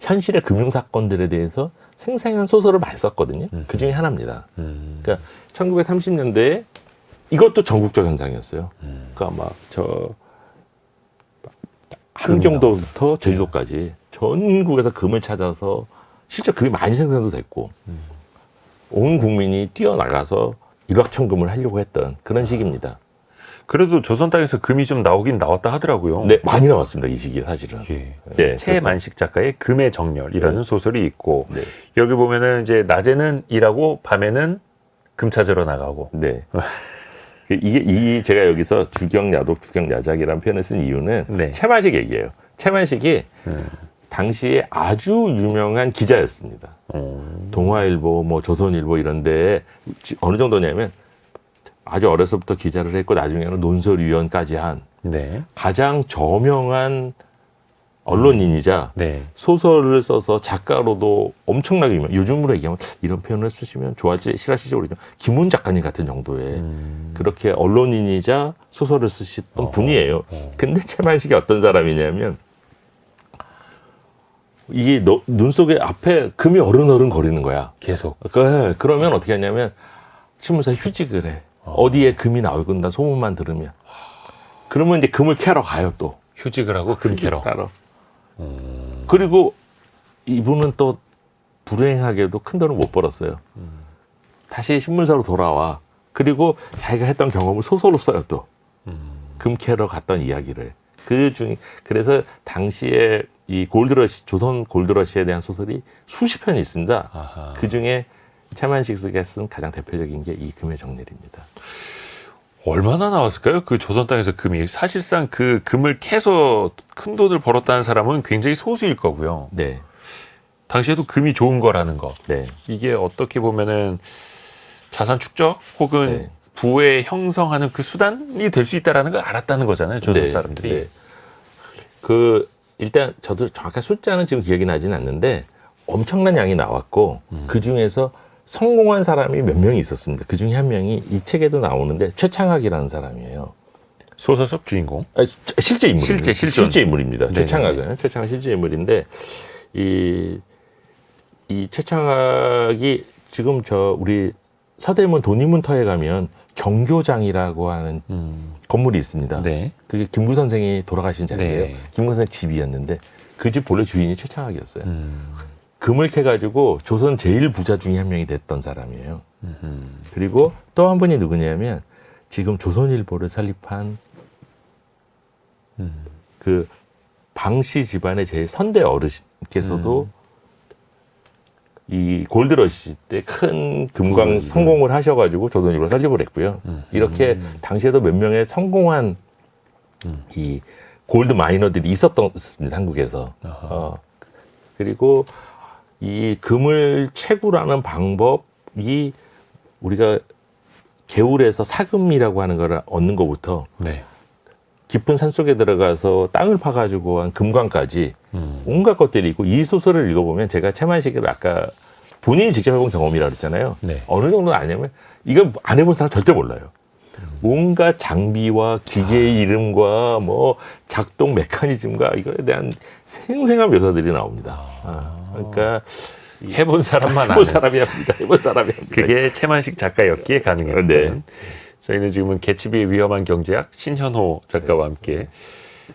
S2: 현실의 금융사건들에 대해서 생생한 소설을 많이 썼거든요. 그 중에 하나입니다. 그러니까 1930년대에 이것도 전국적 현상이었어요. 그러니까 함경도부터 제주도까지 전국에서 금을 찾아서 실제 금이 많이 생산도 됐고 온 국민이 뛰어나가서 일확천금을 하려고 했던 그런 시기입니다.
S1: 그래도 조선 땅에서 금이 좀 나오긴 나왔다 하더라고요.
S2: 네, 많이 나왔습니다. 이 시기에 사실은.
S1: 예.
S2: 네,
S1: 채만식 작가의 금의 정렬이라는
S2: 네.
S1: 소설이 있고
S2: 네.
S1: 여기 보면은 이제 낮에는 일하고 밤에는 금 찾으러 나가고.
S2: 네. 이게 제가 여기서 주경야독, 주경야작이라는 표현을 쓴 이유는
S1: 네.
S2: 채만식 얘기예요. 채만식이 당시에 아주 유명한 기자였습니다. 동아일보, 뭐 조선일보 이런데 어느 정도냐면 아주 어려서부터 기자를 했고 나중에는 논설위원까지 한
S1: 네.
S2: 가장 저명한 언론인이자
S1: 네.
S2: 소설을 써서 작가로도 엄청나게 유명. 요즘으로 얘기하면 이런 표현을 쓰시면 좋아할지 싫어하실지 모르지만 김훈 작가님 같은 정도의 그렇게 언론인이자 소설을 쓰셨던 분이에요. 근데 채만식이 어떤 사람이냐면 이게 눈 속에 앞에 금이 어른어른 거리는 거야.
S1: 계속.
S2: 그러면 어떻게 하냐면 신문사 휴직을 해. 어디에 금이 나오고 나 소문만 들으면. 그러면 이제 금을 캐러 가요 또.
S1: 휴직을 하고 금캐러.
S2: 따로. 그리고 이분은 또 불행하게도 큰 돈을 못 벌었어요. 다시 신문사로 돌아와. 그리고 자기가 했던 경험을 소설로 써요 또. 금캐러 갔던 이야기를. 그래서 당시에 이 골드러시, 조선 골드러시에 대한 소설이 수십 편이 있습니다.
S1: 아하.
S2: 그 중에 채만식스가 쓴 가장 대표적인 게 이 금의 정렬입니다.
S1: 얼마나 나왔을까요? 그 조선 땅에서 금이. 사실상 그 금을 캐서 큰 돈을 벌었다는 사람은 굉장히 소수일 거고요.
S2: 네,
S1: 당시에도 금이 좋은 거라는 거.
S2: 네,
S1: 이게 어떻게 보면은 자산 축적 혹은
S2: 네.
S1: 부의 형성하는 그 수단이 될 수 있다라는 걸 알았다는 거잖아요. 조선
S2: 네,
S1: 사람들이.
S2: 네. 일단 저도 정확한 숫자는 지금 기억이 나지는 않는데 엄청난 양이 나왔고 그 중에서 성공한 사람이 몇 명이 있었습니다. 그 중에 한 명이 이 책에도 나오는데 최창학이라는 사람이에요.
S1: 소설 속 주인공.
S2: 실제 인물입니다.
S1: 실존.
S2: 인물입니다.
S1: 네네.
S2: 최창학 실제 인물인데 이 최창학이 지금 우리 서대문 돈이문터에 가면 경교장이라고 하는 건물이 있습니다.
S1: 네.
S2: 그게 김구 선생이 돌아가신 자리예요.
S1: 네.
S2: 김구 선생 집이었는데 그 집 본래 주인이 최창학이었어요. 금을 캐가지고 조선 제일 부자 중에 한 명이 됐던 사람이에요. 그리고 또 한 분이 누구냐면 지금 조선일보를 설립한 그 방씨 집안의 제일 선대 어르신께서도 이 골드러시 때 큰 금광 성공을 하셔가지고 조선일보 설립을 했고요. 이렇게 당시에도 몇 명의 성공한 이 골드 마이너들이 있었습니다. 한국에서. 그리고 이 금을 채굴하는 방법이 우리가 개울에서 사금이라고 하는 걸 얻는 것부터
S1: 네.
S2: 깊은 산속에 들어가서 땅을 파가지고 한 금광까지 온갖 것들이 있고 이 소설을 읽어보면 제가 채만식을 아까 본인이 직접 해본 경험이라고 그랬잖아요.
S1: 네.
S2: 어느 정도 아냐면 이거 안 해본 사람 절대 몰라요. 온갖 장비와 기계의 이름과 뭐 작동 메커니즘과 이거에 대한 생생한 묘사들이 나옵니다. 그러니까
S1: 해본 사람만
S2: 해본
S1: 아는.
S2: 사람이 합니다. 해본 사람이 합니다.
S1: 그게 채만식 작가였기에 가능했던.
S2: 네.
S1: 저희는 지금은 개츠비의 위험한 경제학 신현호 작가와 함께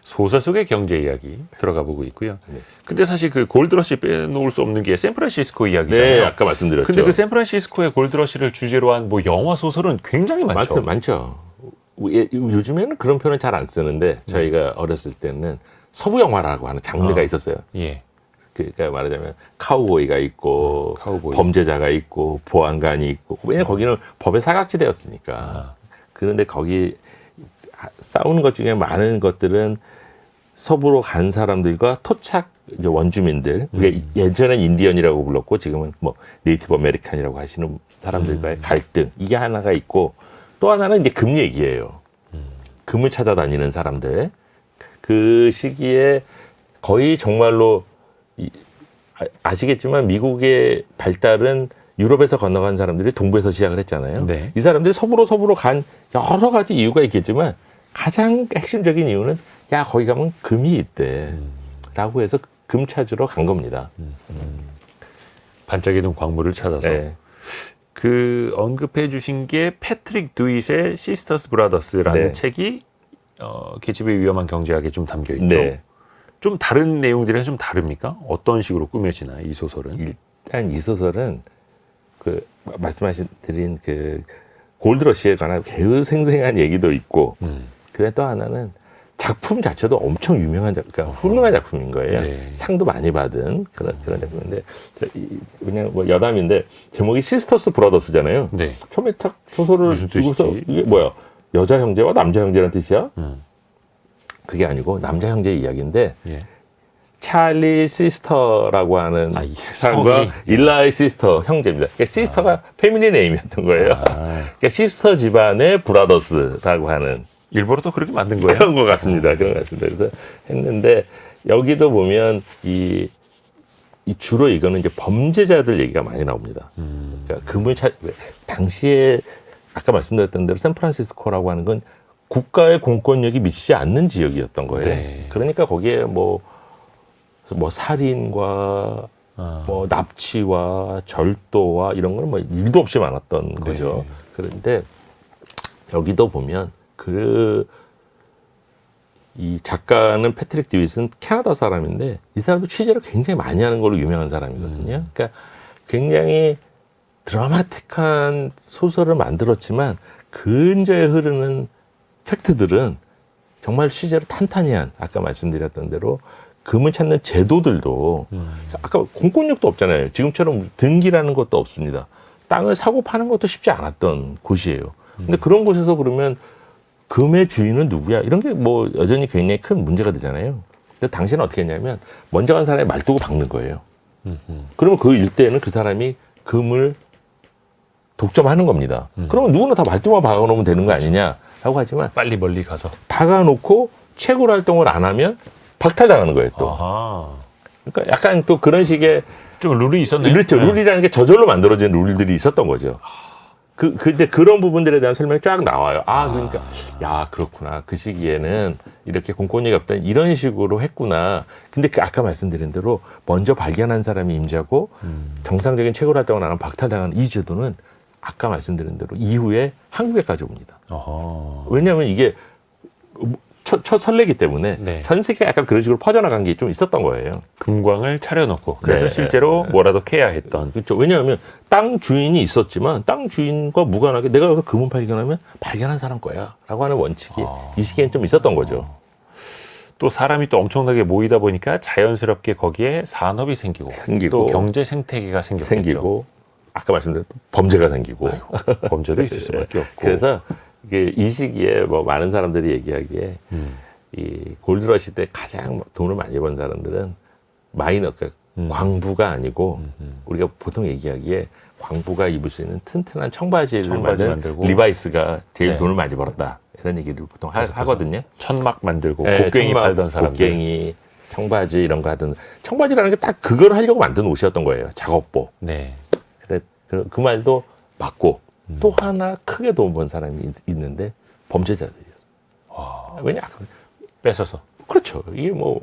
S1: 소설 속의 경제 이야기 들어가 보고 있고요.
S2: 네.
S1: 근데 사실 그 골드러시 빼놓을 수 없는 게 샌프란시스코 이야기잖아요.
S2: 네, 아까 말씀드렸죠.
S1: 근데 그 샌프란시스코의 골드러시를 주제로 한 뭐 영화 소설은 굉장히 많죠.
S2: 많죠. 요즘에는 그런 표현을 잘 안 쓰는데 저희가 어렸을 때는 서부 영화라고 하는 장르가 있었어요.
S1: 예.
S2: 그러니까 말하자면 카우보이가 있고
S1: 카우보이.
S2: 범죄자가 있고 보안관이 있고 왜냐면 거기는 법의 사각지대였으니까. 그런데 거기 싸우는 것 중에 많은 것들은 서부로 간 사람들과 토착 이제 원주민들, 우리가 예전엔 인디언이라고 불렀고 지금은 뭐 네이티브 아메리칸이라고 하시는 사람들과의 갈등 이게 하나가 있고 또 하나는 이제 금 얘기예요. 금을 찾아다니는 사람들. 그 시기에 거의 정말로 아시겠지만 미국의 발달은 유럽에서 건너간 사람들이 동부에서 시작을 했잖아요.
S1: 네.
S2: 이 사람들이 서부로 간 여러 가지 이유가 있겠지만 가장 핵심적인 이유는 야 거기 가면 금이 있대 라고 해서 금 찾으러 간 겁니다.
S1: 반짝이는 광물을 찾아서.
S2: 네.
S1: 그 언급해 주신 게 패트릭 두잇의 시스터스 브라더스라는
S2: 네.
S1: 책이 개츠비의 위험한 경제학에 좀 담겨 있죠.
S2: 네.
S1: 좀 다른 내용들이랑 좀 다릅니까? 어떤 식으로 꾸며지나 이 소설은?
S2: 일단 이 소설은 그 말씀하신 드린 그 골드러시에 관한 매우 생생한 얘기도 있고 그다음에 또 하나는 작품 자체도 엄청 유명한 그러니까 훌륭한 작품인 거예요.
S1: 네.
S2: 상도 많이 받은 그런 작품인데 그냥 뭐 여담인데 제목이 시스터스 브라더스잖아요.
S1: 네.
S2: 처음에 딱 소설을
S1: 무슨 뜻이지?
S2: 읽고서 이게 뭐야? 여자 형제와 남자 형제라는 뜻이야? 그게 아니고 남자 형제 이야기인데
S1: 예.
S2: 찰리 시스터라고 하는
S1: 이게
S2: 사람과
S1: 성이.
S2: 일라이 시스터 형제입니다. 그러니까 시스터가 패밀리 네임이었던 거예요. 그러니까 시스터 집안의 브라더스라고 하는
S1: 일부러 또 그렇게 만든 거예요?
S2: 그런 것 같습니다. 그런 것 같습니다. 그래서 했는데 여기도 보면 이 주로 이거는 이제 범죄자들 얘기가 많이 나옵니다. 그러니까 금을 당시에 아까 말씀드렸던 대로 샌프란시스코라고 하는 건 국가의 공권력이 미치지 않는 지역이었던 거예요.
S1: 네.
S2: 그러니까 거기에 뭐 살인과 뭐 납치와 절도와 이런 건 뭐 일도 없이 많았던 거죠. 그런데 여기도 보면 이 작가는 패트릭 디윗은 캐나다 사람인데 이 사람도 취재를 굉장히 많이 하는 걸로 유명한 사람이거든요. 그러니까 굉장히 드라마틱한 소설을 만들었지만 근저에 흐르는 팩트들은 정말 취재를 탄탄히 한 아까 말씀드렸던 대로 금을 찾는 제도들도 아까 공권력도 없잖아요. 지금처럼 등기라는 것도 없습니다. 땅을 사고 파는 것도 쉽지 않았던 곳이에요. 근데 그런 곳에서 그러면 금의 주인은 누구야? 이런 게 뭐 여전히 굉장히 큰 문제가 되잖아요. 근데 당시에는 어떻게 했냐면 먼저 간 사람이 말 두고 박는 거예요. 그러면 그 일대에는 그 사람이 금을 독점하는 겁니다. 그러면 누구나 다 말투만 박아놓으면 되는 거 아니냐라고 하지만
S1: 빨리 멀리 가서.
S2: 박아놓고 채굴 활동을 안 하면 박탈당하는 거예요 또.
S1: 아하.
S2: 그러니까 약간 또 그런 식의
S1: 좀 룰이 있었네요.
S2: 그렇죠.
S1: 네.
S2: 룰이라는 게 저절로 만들어진 룰들이 있었던 거죠. 근데 그런 부분들에 대한 설명이 쫙 나와요. 그러니까, 야, 그렇구나. 그 시기에는 이렇게 공권력이 없던 이런 식으로 했구나. 근데 아까 말씀드린 대로 먼저 발견한 사람이 임자고 정상적인 채굴 활동을 안 하면 박탈당하는 이 제도는 아까 말씀드린 대로 이후에 한국에까지 옵니다.
S1: 어허.
S2: 왜냐하면 이게 첫 선례이기 때문에
S1: 네.
S2: 전 세계가 약간 그런 식으로 퍼져나간 게 좀 있었던 거예요.
S1: 금광을 차려놓고 그래서
S2: 네.
S1: 실제로 뭐라도 캐야 했던.
S2: 그렇죠. 왜냐하면 땅 주인이 있었지만 땅 주인과 무관하게 내가 그 금을 발견하면 발견한 사람 거야 라고 하는 원칙이 이 시기엔 좀 있었던 거죠.
S1: 또 사람이 또 엄청나게 모이다 보니까 자연스럽게 거기에 산업이 생기고 또 경제 생태계가 생기고
S2: 아까 말씀드린 범죄가 생기고
S1: 범죄도 있을 수밖에 없고.
S2: 그래서 이게 이 시기에 뭐 많은 사람들이 얘기하기에 이 골드러시 때 가장 돈을 많이 번 사람들은 마이너, 그러니까 광부가 아니고 우리가 보통 얘기하기에 광부가 입을 수 있는 튼튼한 청바지를 만들고 리바이스가 제일 돈을 많이 벌었다 이런 얘기를 보통 하거든요.
S1: 천막 만들고 곡괭이 팔던 사람들.
S2: 곡괭이, 청바지 이런 거 하던 청바지라는 게 딱 그걸 하려고 만든 옷이었던 거예요. 작업복.
S1: 네.
S2: 그래 그 말도 맞고 또 하나 크게 돈 번 사람이 있는데 범죄자들이었어요. 왜냐?
S1: 뺏어서.
S2: 그렇죠. 이게 뭐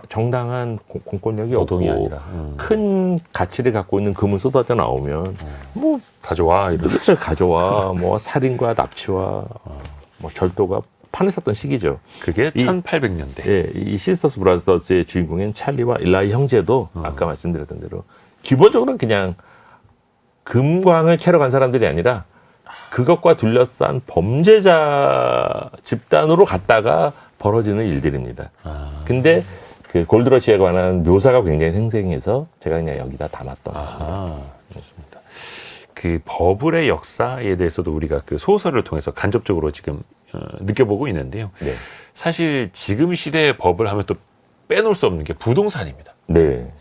S2: 정당한 공권력이
S1: 노동이
S2: 없고
S1: 아니라
S2: 큰 가치를 갖고 있는 금을 쏟아져 나오면 뭐
S1: 가져와
S2: 이렇게 가져와 뭐 살인과 납치와 뭐 절도가 판을 었던 시기죠.
S1: 그게 1800년대.
S2: 예, 이 시스터스 브라더스의 주인공인 찰리와 일라이 형제도 아까 말씀드렸던 대로 기본적으로는 그냥 금광을 캐러 간 사람들이 아니라 그것과 둘러싼 범죄자 집단으로 갔다가 벌어지는 일들입니다. 근데 그 골드러시에 관한 묘사가 굉장히 생생해서 제가 그냥 여기다 담았던 겁니다.
S1: 좋습니다. 그 버블의 역사에 대해서도 우리가 그 소설을 통해서 간접적으로 지금 느껴보고 있는데요.
S2: 네.
S1: 사실 지금 시대의 버블 하면 또 빼놓을 수 없는 게 부동산입니다.
S2: 네.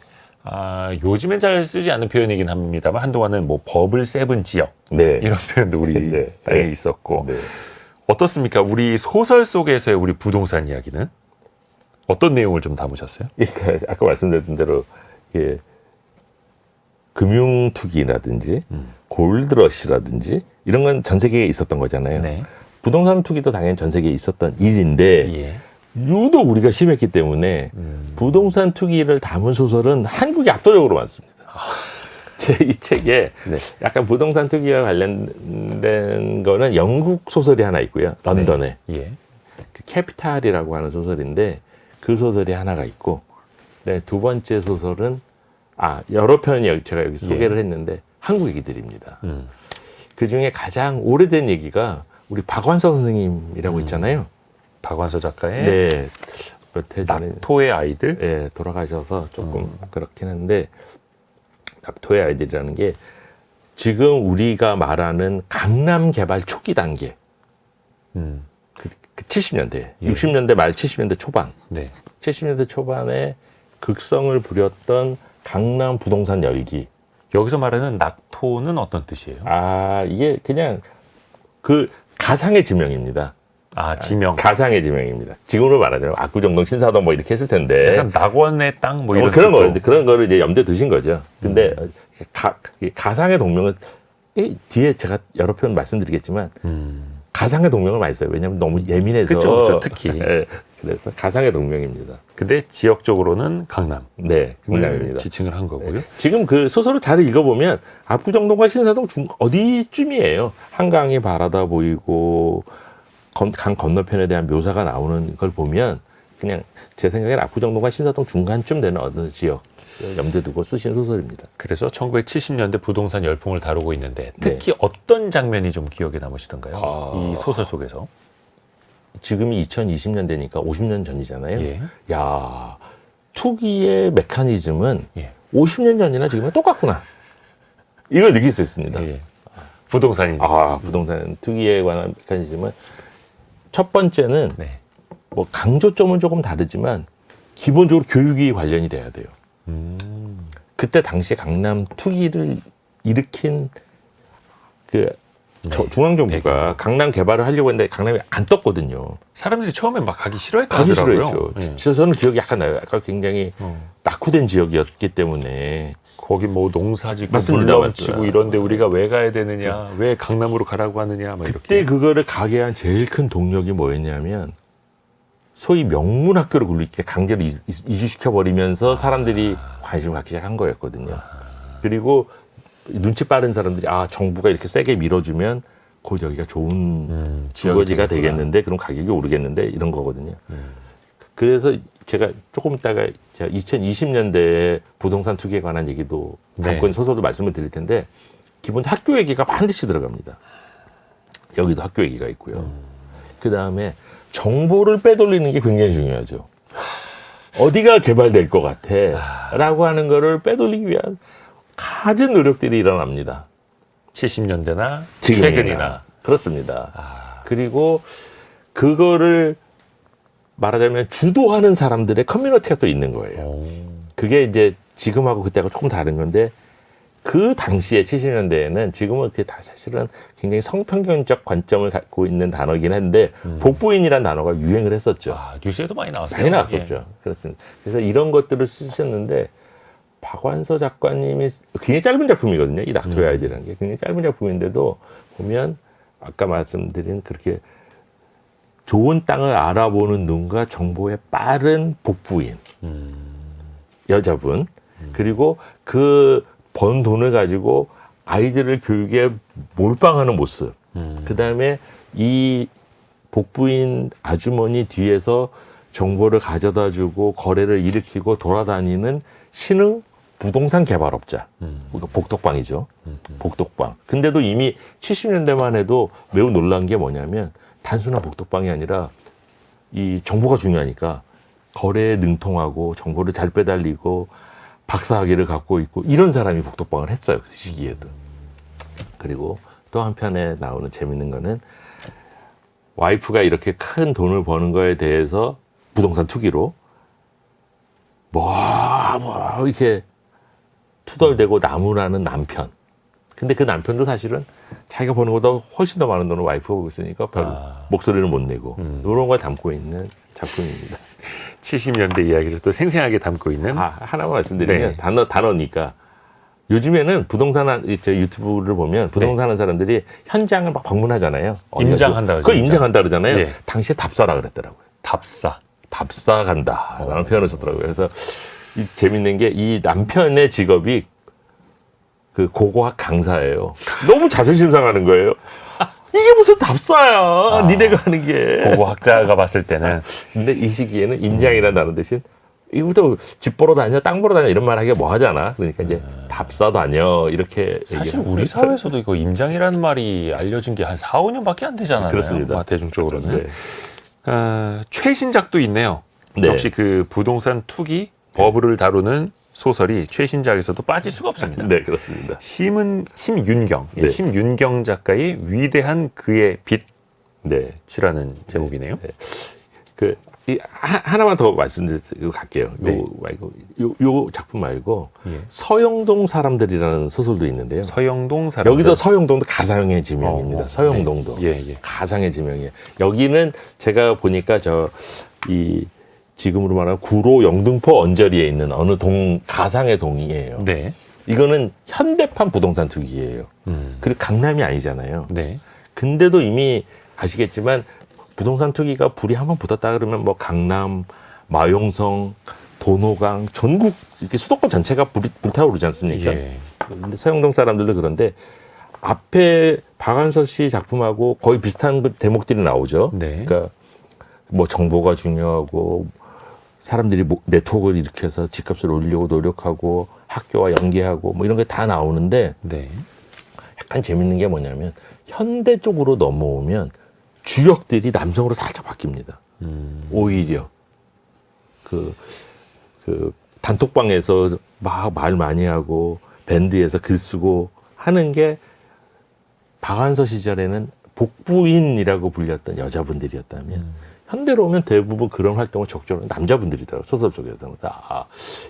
S1: 요즘엔 잘 쓰지 않는 표현이긴 합니다만 한동안은 뭐 버블 세븐 지역
S2: 네.
S1: 이런 표현도 우리
S2: 네.
S1: 땅에
S2: 네.
S1: 있었고
S2: 네.
S1: 어떻습니까? 우리 소설 속에서의 우리 부동산 이야기는 어떤 내용을 좀 담으셨어요?
S2: 그러니까 아까 말씀드렸던 대로 이게 금융투기라든지 골드러시라든지 이런 건 전 세계에 있었던 거잖아요.
S1: 네.
S2: 부동산 투기도 당연히 전 세계에 있었던 일인데
S1: 예.
S2: 유독 우리가 심했기 때문에 부동산 투기를 담은 소설은 한국이 압도적으로 많습니다. 제 이 책에
S1: 네.
S2: 약간 부동산 투기와 관련된 거는 영국 소설이 하나 있고요. 런던에.
S1: 예.
S2: 그 캐피탈이라고 하는 소설인데 그 소설이 하나가 있고 네, 두 번째 소설은 여러 편이 제가 여기 소개를 했는데 한국 얘기들입니다. 그 중에 가장 오래된 얘기가 우리 박완서 선생님이라고 있잖아요.
S1: 박완서 작가의
S2: 네. 몇 해 전에
S1: 낙토의 아이들.
S2: 네, 돌아가셔서 조금 그렇긴 한데 낙토의 아이들이라는 게 지금 우리가 말하는 강남 개발 초기 단계 그 70년대, 60년대 말 70년대 초반,
S1: 네.
S2: 70년대 초반에 극성을 부렸던 강남 부동산 열기.
S1: 여기서 말하는 낙토는 어떤 뜻이에요?
S2: 이게 그냥 그 가상의 지명입니다.
S1: 지명.
S2: 가상의 지명입니다. 지금으로 말하자면 압구정동 신사동 뭐 이렇게 했을 텐데.
S1: 약간 낙원의 땅 뭐 이런
S2: 그런
S1: 뜻도.
S2: 그런 거를 이제 염두에 두신 거죠. 근데 가상의 동명은 뒤에 제가 여러 편 말씀드리겠지만 가상의 동명을 많이 써요. 왜냐하면 너무 예민해서.
S1: 그렇죠. 특히.
S2: 네, 그래서 가상의 동명입니다.
S1: 근데 지역적으로는 강남.
S2: 네, 강남입니다.
S1: 지칭을 한 거고요.
S2: 네. 지금 그 소설을 잘 읽어보면 압구정동과 신사동 어디쯤이에요. 한강이 바라다 보이고 강 건너편에 대한 묘사가 나오는 걸 보면 그냥 제 생각엔 압구정동과 신사동 중간쯤 되는 어느 지역 염두에 두고 쓰신 소설입니다.
S1: 그래서 1970년대 부동산 열풍을 다루고 있는데 특히 어떤 장면이 좀 기억에 남으시던가요? 이 소설 속에서.
S2: 지금이 2020년대니까 50년 전이잖아요.
S1: 예.
S2: 야, 투기의 메커니즘은
S1: 예.
S2: 50년 전이나 지금은 똑같구나. 이걸 느낄 수 있습니다.
S1: 예. 부동산이니까.
S2: 부동산 투기에 관한 메커니즘은 첫 번째는
S1: 네.
S2: 뭐 강조점은 조금 다르지만 기본적으로 교육이 관련이 돼야 돼요. 그때 당시에 강남 투기를 일으킨 그 중앙정부가 강남 개발을 하려고 했는데 강남이 안 떴거든요.
S1: 사람들이 처음에 막 가기 싫어했다
S2: 가기
S1: 하더라고요.
S2: 싫어했죠.
S1: 예.
S2: 저는 기억이 약간 나요. 약간 굉장히 낙후된 지역이었기 때문에
S1: 거기 뭐 농사짓고
S2: 맞습니다,
S1: 물넘치고
S2: 맞습니다.
S1: 이런데 우리가 왜 가야 되느냐, 왜 강남으로 가라고 하느냐, 막
S2: 그때
S1: 이렇게.
S2: 그거를 가게 한 제일 큰 동력이 뭐였냐면 소위 명문 학교를 굴리게 강제로 이주시켜 버리면서 사람들이 관심을 갖기 시작한 거였거든요. 그리고 눈치 빠른 사람들이 정부가 이렇게 세게 밀어주면 곧 여기가 좋은 주거지가 되겠는데 그럼 가격이 오르겠는데 이런 거거든요. 그래서 제가 조금 있다가 제가 2020년대에 부동산 투기에 관한 얘기도 담고 있는 소설도 말씀을 드릴 텐데 기본 학교 얘기가 반드시 들어갑니다. 여기도 학교 얘기가 있고요. 그 다음에 정보를 빼돌리는 게 굉장히 중요하죠. 어디가 개발될 것 같아 라고 하는 거를 빼돌리기 위한 갖은 노력들이 일어납니다.
S1: 70년대나
S2: 지금이나.
S1: 최근이나.
S2: 그렇습니다. 그리고 그거를 말하자면 주도하는 사람들의 커뮤니티가 또 있는 거예요. 그게 이제 지금하고 그때하고 조금 다른 건데 그 당시에 70년대에는 지금은 그게 다 사실은 굉장히 성평균적 관점을 갖고 있는 단어긴 한데 복부인이라는 단어가 유행을 했었죠.
S1: 뉴스에도 많이 나왔어요.
S2: 많이 나왔었죠. 그렇습니다. 그래서 이런 것들을 쓰셨는데 박완서 작가님이 굉장히 짧은 작품이거든요. 이 닥터의 아이디라는 게 굉장히 짧은 작품인데도 보면 아까 말씀드린 그렇게 좋은 땅을 알아보는 눈과 정보에 빠른 복부인 여자분 그리고 그 번 돈을 가지고 아이들을 교육에 몰빵하는 모습 그 다음에 이 복부인 아주머니 뒤에서 정보를 가져다 주고 거래를 일으키고 돌아다니는 신흥 부동산 개발업자 그러니까 복덕방이죠. 복덕방. 근데도 이미 70년대만 해도 매우 놀란 게 뭐냐면 단순한 복덕방이 아니라 이 정보가 중요하니까 거래에 능통하고 정보를 잘 빼달리고 박사학위를 갖고 있고 이런 사람이 복덕방을 했어요. 그 시기에도. 그리고 또 한편에 나오는 재밌는 거는 와이프가 이렇게 큰 돈을 버는 거에 대해서 부동산 투기로 이렇게 투덜대고 나무라는 남편. 근데 그 남편도 사실은 자기가 버는 것보다 훨씬 더 많은 돈을 와이프가 보고 있으니까 별로 목소리를 못 내고 이런 걸 담고 있는 작품입니다.
S1: 70년대 이야기를 또 생생하게 담고 있는.
S2: 하나만 말씀드리면
S1: 네.
S2: 단어니까 요즘에는 부동산 유튜브를 보면 부동산 하는 사람들이 현장을 막 방문하잖아요.
S1: 임장한다.
S2: 그걸 임장한다 그러잖아요.
S1: 네.
S2: 당시에 답사라 그랬더라고요. 답사 간다라는 표현을 썼더라고요. 그래서 재밌는 게 이 남편의 직업이 그 고고학 강사예요. 너무 자존심 상하는 거예요. 이게 무슨 답사야. 니네가 하는 게.
S1: 고고학자가 봤을 때는.
S2: 근데 이 시기에는 임장이라는 단어 대신 이것도 집 보러 다녀, 땅 보러 다녀 이런 말 하기가 뭐 하잖아. 그러니까 이제 답사 다녀 이렇게.
S1: 사실 우리 사회에서도 이거 임장이라는 말이 알려진 게 한 4, 5년밖에 안 되잖아요.
S2: 그렇습니다.
S1: 대중적으로는.
S2: 네.
S1: 최신작도 있네요.
S2: 네.
S1: 역시 그 부동산 투기 버블을 다루는 소설이 최신작에서도 빠질 수가 없습니다.
S2: 네, 그렇습니다.
S1: 심윤경,
S2: 네.
S1: 심윤경 작가의 위대한 그의
S2: 네.
S1: 빛이라는 제목이네요.
S2: 네. 하나만 더 말씀드리고 갈게요.
S1: 네.
S2: 요 말고 요 작품 말고
S1: 예.
S2: 서영동 사람들이라는 소설도 있는데요.
S1: 서영동 사람.
S2: 여기도 서영동도 가상의 지명입니다. 서영동도
S1: 네. 예.
S2: 가상의 지명이에요. 여기는 제가 보니까 지금으로 말하면 구로 영등포 언저리에 있는 어느 가상의 동이에요.
S1: 네.
S2: 이거는 현대판 부동산 투기예요. 그리고 강남이 아니잖아요.
S1: 네.
S2: 근데도 이미 아시겠지만 부동산 투기가 불이 한번 붙었다 그러면 뭐 강남, 마용성, 도노강, 전국 이렇게 수도권 전체가 불타오르지 않습니까?
S1: 예.
S2: 근데 서영동 사람들도 그런데 앞에 박한서 씨 작품하고 거의 비슷한 그 대목들이 나오죠.
S1: 네.
S2: 그러니까 뭐 정보가 중요하고 사람들이 네트워크를 일으켜서 집값을 올리려고 노력하고 학교와 연계하고 뭐 이런 게 다 나오는데
S1: 네.
S2: 약간 재밌는 게 뭐냐면 현대 쪽으로 넘어오면 주역들이 남성으로 살짝 바뀝니다. 오히려 그 단톡방에서 막 말 많이 하고 밴드에서 글 쓰고 하는 게 박완서 시절에는 복부인이라고 불렸던 여자분들이었다면 현대로 오면 대부분 그런 활동을 적극적으로 남자분들이더라고요. 소설 속에서는. 아,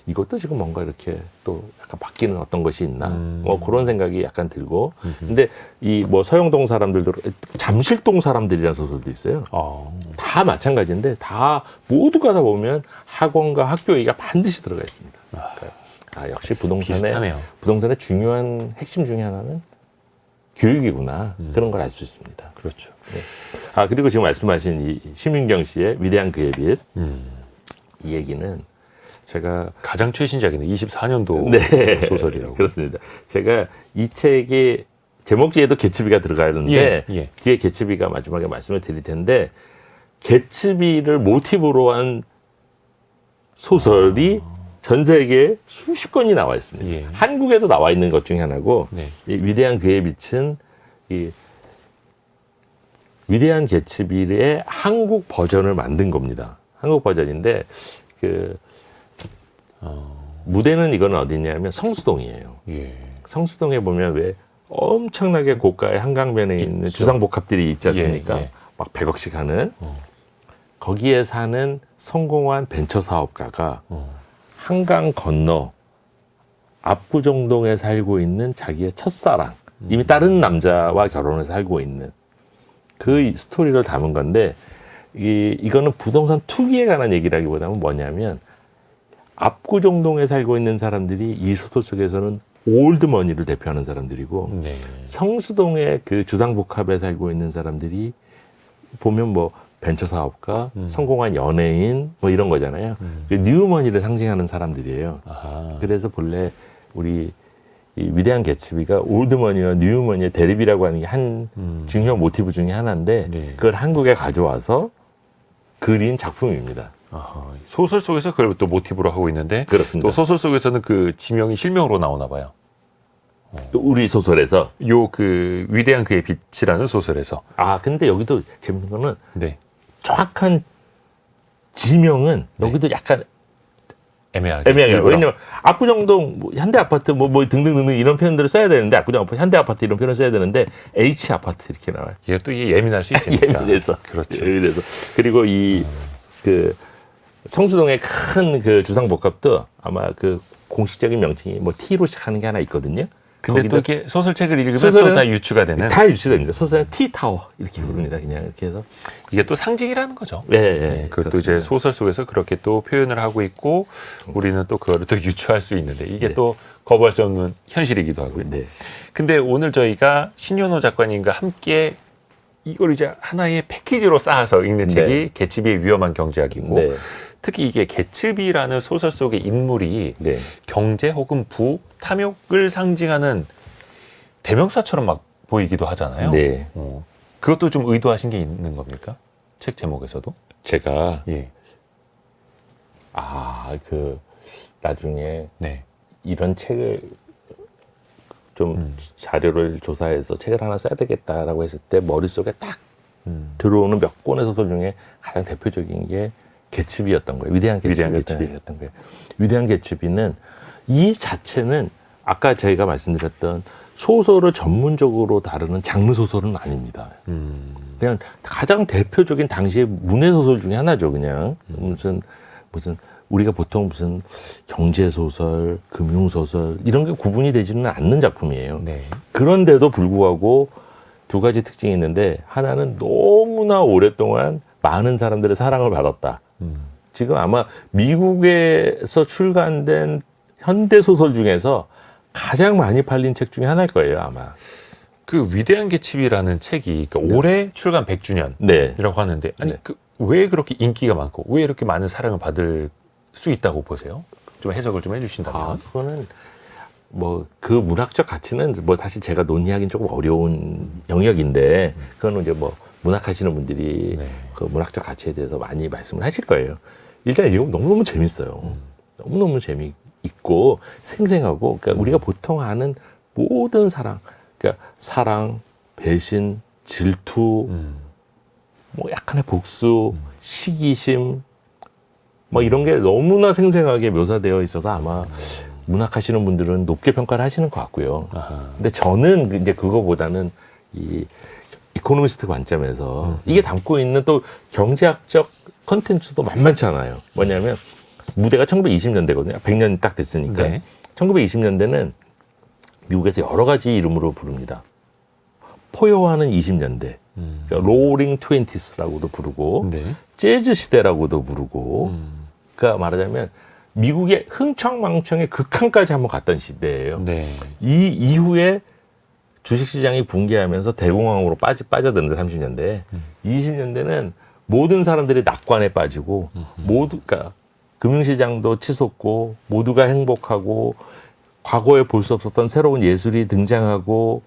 S2: 이것도 지금 뭔가 이렇게 또 약간 바뀌는 어떤 것이 있나. 뭐 그런 생각이 약간 들고. 근데 이 뭐 서영동 사람들도 잠실동 사람들이라는 소설도 있어요. 다 마찬가지인데 다 모두가 다 보면 학원과 학교 얘기가 반드시 들어가 있습니다. 그러니까 역시
S1: 비슷하네요.
S2: 부동산의 중요한 핵심 중에 하나는 교육이구나. 그런 걸 알 수 있습니다.
S1: 그렇죠.
S2: 네. 아, 그리고 지금 말씀하신 이 심윤경 씨의 위대한 그의 빛. 이 얘기는 제가
S1: 가장 최신작이네. 24년도
S2: 네.
S1: 소설이라고.
S2: 그렇습니다. 제가 이 책의 제목지에도 개츠비가 들어가는데
S1: 예.
S2: 뒤에 개츠비가 마지막에 말씀을 드릴 텐데 개츠비를 모티브로 한 소설이 전 세계에 수십 건이 나와 있습니다.
S1: 예.
S2: 한국에도 나와 있는 것 중에 하나고
S1: 네.
S2: 이 위대한 그의 빛은 이 위대한 개츠비의 한국 버전을 만든 겁니다. 한국 버전인데 그 무대는 이거는 어디냐면 성수동이에요.
S1: 예.
S2: 성수동에 보면 왜 엄청나게 고가의 한강변에 있는 주상복합들이 있지 않습니까?
S1: 예.
S2: 막 100억씩 하는 거기에 사는 성공한 벤처 사업가가 한강 건너 압구정동에 살고 있는 자기의 첫사랑, 이미 다른 남자와 결혼해서 살고 있는 그 스토리를 담은 건데 이거는 부동산 투기에 관한 얘기라기보다는 뭐냐면 압구정동에 살고 있는 사람들이 이 소설 속에서는 올드머니를 대표하는 사람들이고
S1: 네.
S2: 성수동의 그 주상복합에 살고 있는 사람들이 보면 뭐 벤처 사업가, 성공한 연예인 뭐 이런 거잖아요. 그 뉴머니를 상징하는 사람들이에요.
S1: 아하.
S2: 그래서 본래 우리 이 위대한 개츠비가 올드머니와 뉴머니의 대립이라고 하는 게 한 중요한 모티브 중에 하나인데
S1: 네.
S2: 그걸 한국에 가져와서 그린 작품입니다.
S1: 아하. 소설 속에서 그걸 또 모티브로 하고 있는데
S2: 그렇습니다.
S1: 또 소설 속에서는 그 지명이 실명으로 나오나 봐요.
S2: 우리 소설에서
S1: 요 그 위대한 그의 빛이라는 소설에서.
S2: 근데 여기도 재밌는 거는
S1: 네.
S2: 정확한 지명은 여기도 약간
S1: 애매하게.
S2: 애매해요.
S1: 일부러.
S2: 왜냐면 압구정동 뭐 현대 아파트 뭐 등등등등 이런 표현들을 써야 되는데 압구정 아파트, 현대 아파트 이런 표현을 써야 되는데 H 아파트 이렇게 나와요.
S1: 이게 또 이게 예민할 수 있으니까.
S2: 예민해서.
S1: 그렇죠.
S2: 예민해서. 그리고 이 그 성수동의 큰 그 주상복합도 아마 그 공식적인 명칭이 뭐 T로 시작하는 게 하나 있거든요.
S1: 근데
S2: 거기도
S1: 또 이렇게 소설책을 읽으면
S2: 소설은
S1: 또 다 유추가 되는.
S2: 다 유치됩니다. 소설은 T타워 이렇게 부릅니다. 그냥 이렇게 해서.
S1: 이게 또 상징이라는 거죠.
S2: 예,
S1: 네, 그것도
S2: 그렇습니다.
S1: 이제 소설 속에서 그렇게 또 표현을 하고 있고 우리는 또 그거를 또 유추할 수 있는데 이게
S2: 네.
S1: 또 거부할 수 없는 현실이기도 하고요.
S2: 네.
S1: 근데 오늘 저희가 신윤호 작가님과 함께 이걸 이제 하나의 패키지로 쌓아서 읽는
S2: 네.
S1: 책이 개츠비의 위험한 경제학이고
S2: 네.
S1: 특히 이게 개츠비라는 소설 속의 인물이
S2: 네.
S1: 경제 혹은 부, 탐욕을 상징하는 대명사처럼 막 보이기도 하잖아요.
S2: 네.
S1: 그것도 좀 의도하신 게 있는 겁니까? 책 제목에서도?
S2: 제가
S1: 예.
S2: 그 나중에
S1: 네.
S2: 이런 책을 좀 자료를 조사해서 책을 하나 써야 되겠다라고 했을 때 머릿속에 딱 들어오는 몇 권의 소설 중에 가장 대표적인 게 개츠비였던 거예요. 위대한 개츠비였던 거예요. 위대한 개츠비는 이 자체는 아까 저희가 말씀드렸던 소설을 전문적으로 다루는 장르 소설은 아닙니다. 그냥 가장 대표적인 당시의 문예 소설 중에 하나죠. 그냥 무슨 우리가 보통 무슨 경제 소설, 금융 소설 이런 게 구분이 되지는 않는 작품이에요.
S1: 네.
S2: 그런데도 불구하고 두 가지 특징이 있는데 하나는 너무나 오랫동안 많은 사람들의 사랑을 받았다. 지금 아마 미국에서 출간된 현대 소설 중에서 가장 많이 팔린 책 중에 하나일 거예요, 아마.
S1: 그 위대한 개츠비라는 책이 그러니까 올해 출간 100주년이라고
S2: 네.
S1: 하는데 아니
S2: 네.
S1: 왜 그렇게 인기가 많고 왜 이렇게 많은 사랑을 받을 수 있다고 보세요? 좀 해석을 좀 해주신다면.
S2: 그거는 뭐 그 문학적 가치는 뭐 사실 제가 논의하기는 조금 어려운 영역인데 그거는 이제 뭐 문학하시는 분들이
S1: 네.
S2: 그 문학적 가치에 대해서 많이 말씀을 하실 거예요. 일단 이거 너무너무 재밌어요. 너무너무 재미있고 생생하고 그러니까 우리가 보통 아는 모든 사랑, 그러니까 사랑, 배신, 질투, 뭐 약간의 복수, 시기심, 뭐 이런 게 너무나 생생하게 묘사되어 있어서 아마 문학하시는 분들은 높게 평가를 하시는 것 같고요.
S1: 아하.
S2: 근데 저는 이제 그거보다는 이 이코노미스트 관점에서 이게 담고 있는 또 경제학적 컨텐츠도 만만치 않아요. 뭐냐면 무대가 1920년대거든요. 100년 딱 됐으니까.
S1: 네.
S2: 1920년대는 미국에서 여러 가지 이름으로 부릅니다. 포효하는 20년대, 그러니까 로링 트웬티스라고도 부르고,
S1: 네.
S2: 재즈 시대라고도 부르고, 그러니까 말하자면 미국의 흥청망청의 극한까지 한번 갔던 시대예요.
S1: 네.
S2: 이 이후에 주식시장이 붕괴하면서 대공황으로 빠져드는데 30년대, 20년대는 모든 사람들이 낙관에 빠지고 모두, 그러니까 금융시장도 치솟고 모두가 행복하고 과거에 볼 수 없었던 새로운 예술이 등장하고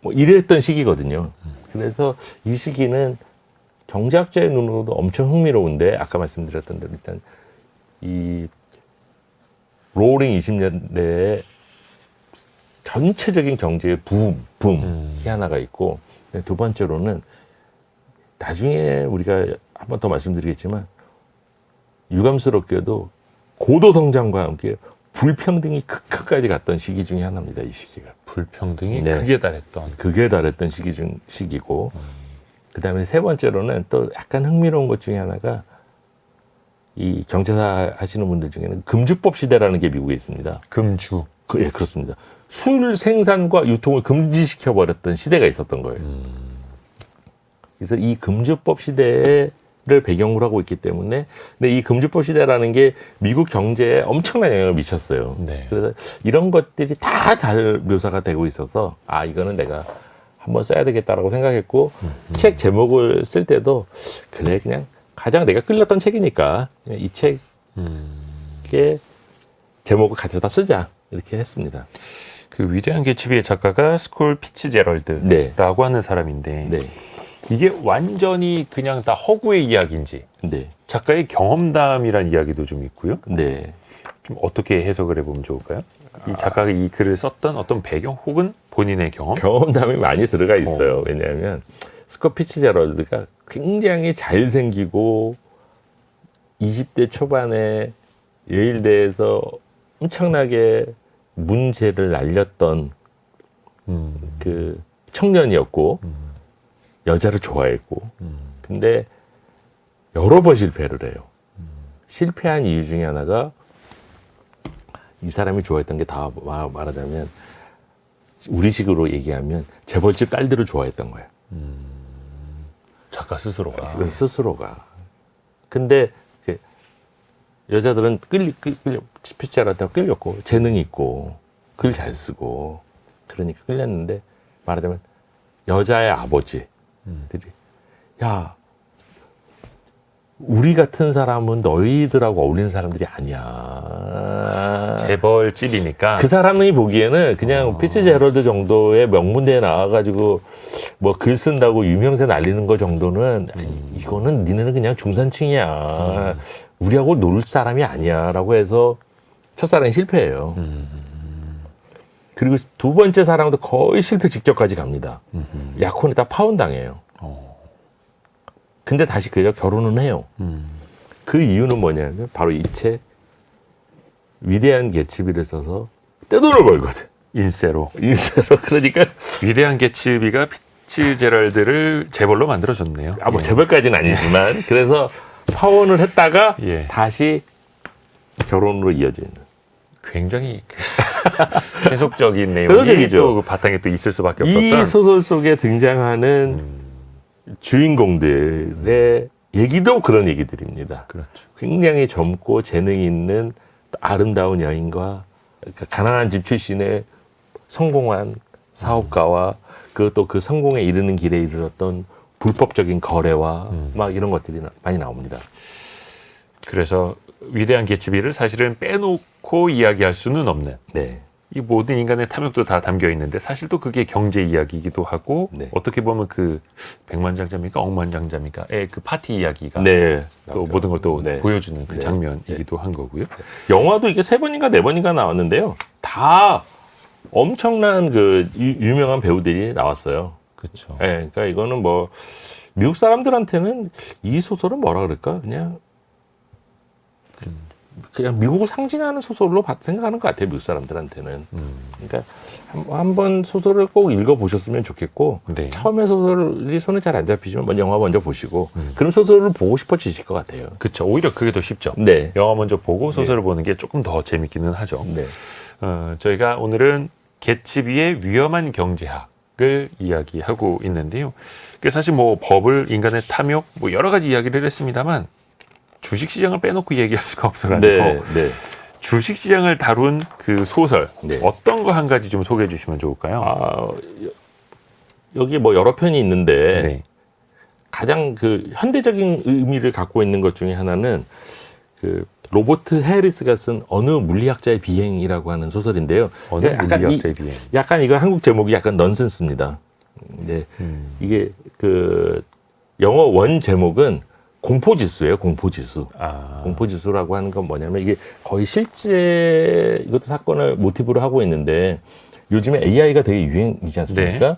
S2: 뭐 이랬던 시기거든요. 그래서 이 시기는 경제학자의 눈으로도 엄청 흥미로운데 아까 말씀드렸던 대로 일단 이 로링 20년대에 전체적인 경제의 붐이 하나가 있고 두 번째로는 나중에 우리가 한 번 더 말씀드리겠지만 유감스럽게도 고도 성장과 함께 불평등이 극한까지 갔던 시기 중에 하나입니다. 이 시기가.
S1: 불평등이
S2: 네.
S1: 극에 달했던.
S2: 극에 달했던 시기고 그다음에 세 번째로는 또 약간 흥미로운 것 중에 하나가 이 경제사 하시는 분들 중에는 금주법 시대라는 게 미국에 있습니다.
S1: 금주.
S2: 예, 그렇습니다. 술 생산과 유통을 금지시켜 버렸던 시대가 있었던 거예요. 그래서 이 금주법 시대를 배경으로 하고 있기 때문에 근데 이 금주법 시대라는 게 미국 경제에 엄청난 영향을 미쳤어요.
S1: 네.
S2: 그래서 이런 것들이 다 잘 묘사가 되고 있어서 아 이거는 내가 한번 써야 되겠다라고 생각했고 책 제목을 쓸 때도 그래 그냥 가장 내가 끌렸던 책이니까 그냥 이 책의 제목을 가져다 쓰자 이렇게 했습니다.
S1: 그 위대한 개츠비의 작가가 스콜 피츠제럴드라고
S2: 네.
S1: 하는 사람인데
S2: 네,
S1: 이게 완전히 그냥 다 허구의 이야기인지
S2: 네,
S1: 작가의 경험담이란 이야기도 좀 있고요.
S2: 네.
S1: 좀 어떻게 해석을 해보면 좋을까요? 이 작가가 이 글을 썼던 어떤 배경 혹은 본인의 경험?
S2: 경험담이 많이 들어가 있어요. 왜냐하면 스콧 피츠제럴드가 굉장히 잘생기고 20대 초반에 예일대에서 엄청나게 문제를 날렸던 그 청년이었고 여자를 좋아했고 근데 여러 번 실패를 해요. 실패한 이유 중에 하나가 이 사람이 좋아했던 게 다 말하자면 우리식으로 얘기하면 재벌집 딸들을 좋아했던 거예요.
S1: 작가 스스로가.
S2: 스스로가. 근데 여자들은 피츠제럴드한테 끌렸고 재능이 있고 글 잘 쓰고 그러니까 끌렸는데 말하자면 여자의 아버지들이 야 우리 같은 사람은 너희들하고 어울리는 사람들이 아니야.
S1: 재벌집이니까.
S2: 그 사람이 보기에는 그냥 피츠제럴드 정도의 명문대에 나와가지고 뭐 글 쓴다고 유명세 날리는 거 정도는 아니, 이거는 니네는 그냥 중산층이야. 우리하고 놀 사람이 아니야라고 해서 첫사랑이 실패해요. 그리고 두 번째 사랑도 거의 실패 직전까지 갑니다. 약혼에다 파혼당해요. 근데 다시 그녀가 결혼은 해요. 그 이유는 뭐냐면 바로 이 책 위대한 개츠비를 써서 떼돈을 벌거든.
S1: 인세로.
S2: 그러니까
S1: 위대한 개츠비가 피츠제럴드를 재벌로 만들어줬네요.
S2: 뭐 재벌까지는 아니지만 그래서 파혼을 했다가
S1: 예.
S2: 다시 결혼으로 이어지는.
S1: 굉장히 세속적인 내용이
S2: 세속적이죠.
S1: 또 그 바탕에 또 있을 수밖에 없었던.
S2: 이 소설 속에 등장하는 주인공들의 얘기도 그런 얘기들입니다.
S1: 그렇죠.
S2: 굉장히 젊고 재능이 있는 아름다운 여인과 그러니까 가난한 집 출신의 성공한 사업가와 그것도 그 성공에 이르는 길에 이르렀던 불법적인 거래와 막 이런 것들이 많이 나옵니다.
S1: 그래서 위대한 개츠비를 사실은 빼놓고 않고 이야기할 수는 없는
S2: 네.
S1: 이 모든 인간의 탐욕도 다 담겨 있는데 사실 또 그게 경제 이야기이기도 하고
S2: 네.
S1: 어떻게 보면 그 백만장자입니까 억만장자입니까의 그 파티 이야기가
S2: 네.
S1: 또 모든 걸 또
S2: 네.
S1: 보여주는 그
S2: 네.
S1: 장면이기도 한 거고요.
S2: 영화도 이게 3번인가 4번인가 나왔는데요. 다 엄청난 그 유명한 배우들이 나왔어요.
S1: 그렇죠.
S2: 네, 그러니까 이거는 뭐 미국 사람들한테는 이 소설은 뭐라 그럴까? 그냥 미국을 상징하는 소설로 생각하는 것 같아요. 미국 사람들한테는. 그러니까 한번 소설을 꼭 읽어보셨으면 좋겠고
S1: 네.
S2: 처음에 소설이 손에 잘 안 잡히시면 먼저 영화 먼저 보시고 그런 소설을 보고 싶어지실 것 같아요.
S1: 그렇죠. 오히려 그게 더 쉽죠.
S2: 네.
S1: 영화 먼저 보고 소설을 보는 게 조금 더 재밌기는 하죠.
S2: 네.
S1: 저희가 오늘은 개츠비의 위험한 경제학을 이야기하고 있는데요. 그게 사실 뭐 법을 인간의 탐욕 뭐 여러 가지 이야기를 했습니다만 주식시장을 빼놓고 얘기할 수가 없어가지고
S2: 네. 네.
S1: 주식시장을 다룬 그 소설
S2: 네.
S1: 어떤 거 한 가지 좀 소개해 주시면 좋을까요?
S2: 여기 뭐 여러 편이 있는데
S1: 네.
S2: 가장 그 현대적인 의미를 갖고 있는 것 중에 하나는 그 로버트 해리스가 쓴 어느 물리학자의 비행이라고 하는 소설인데요.
S1: 어느 물리학자의 비행.
S2: 약간 이거 한국 제목이 약간 넌센스입니다. 근데 이게 그 영어 원 제목은 공포지수예요. 공포지수. 공포지수라고 하는 건 뭐냐면 이게 거의 실제 이것도 사건을 모티브로 하고 있는데 요즘에 AI가 되게 유행이지 않습니까?
S1: 네.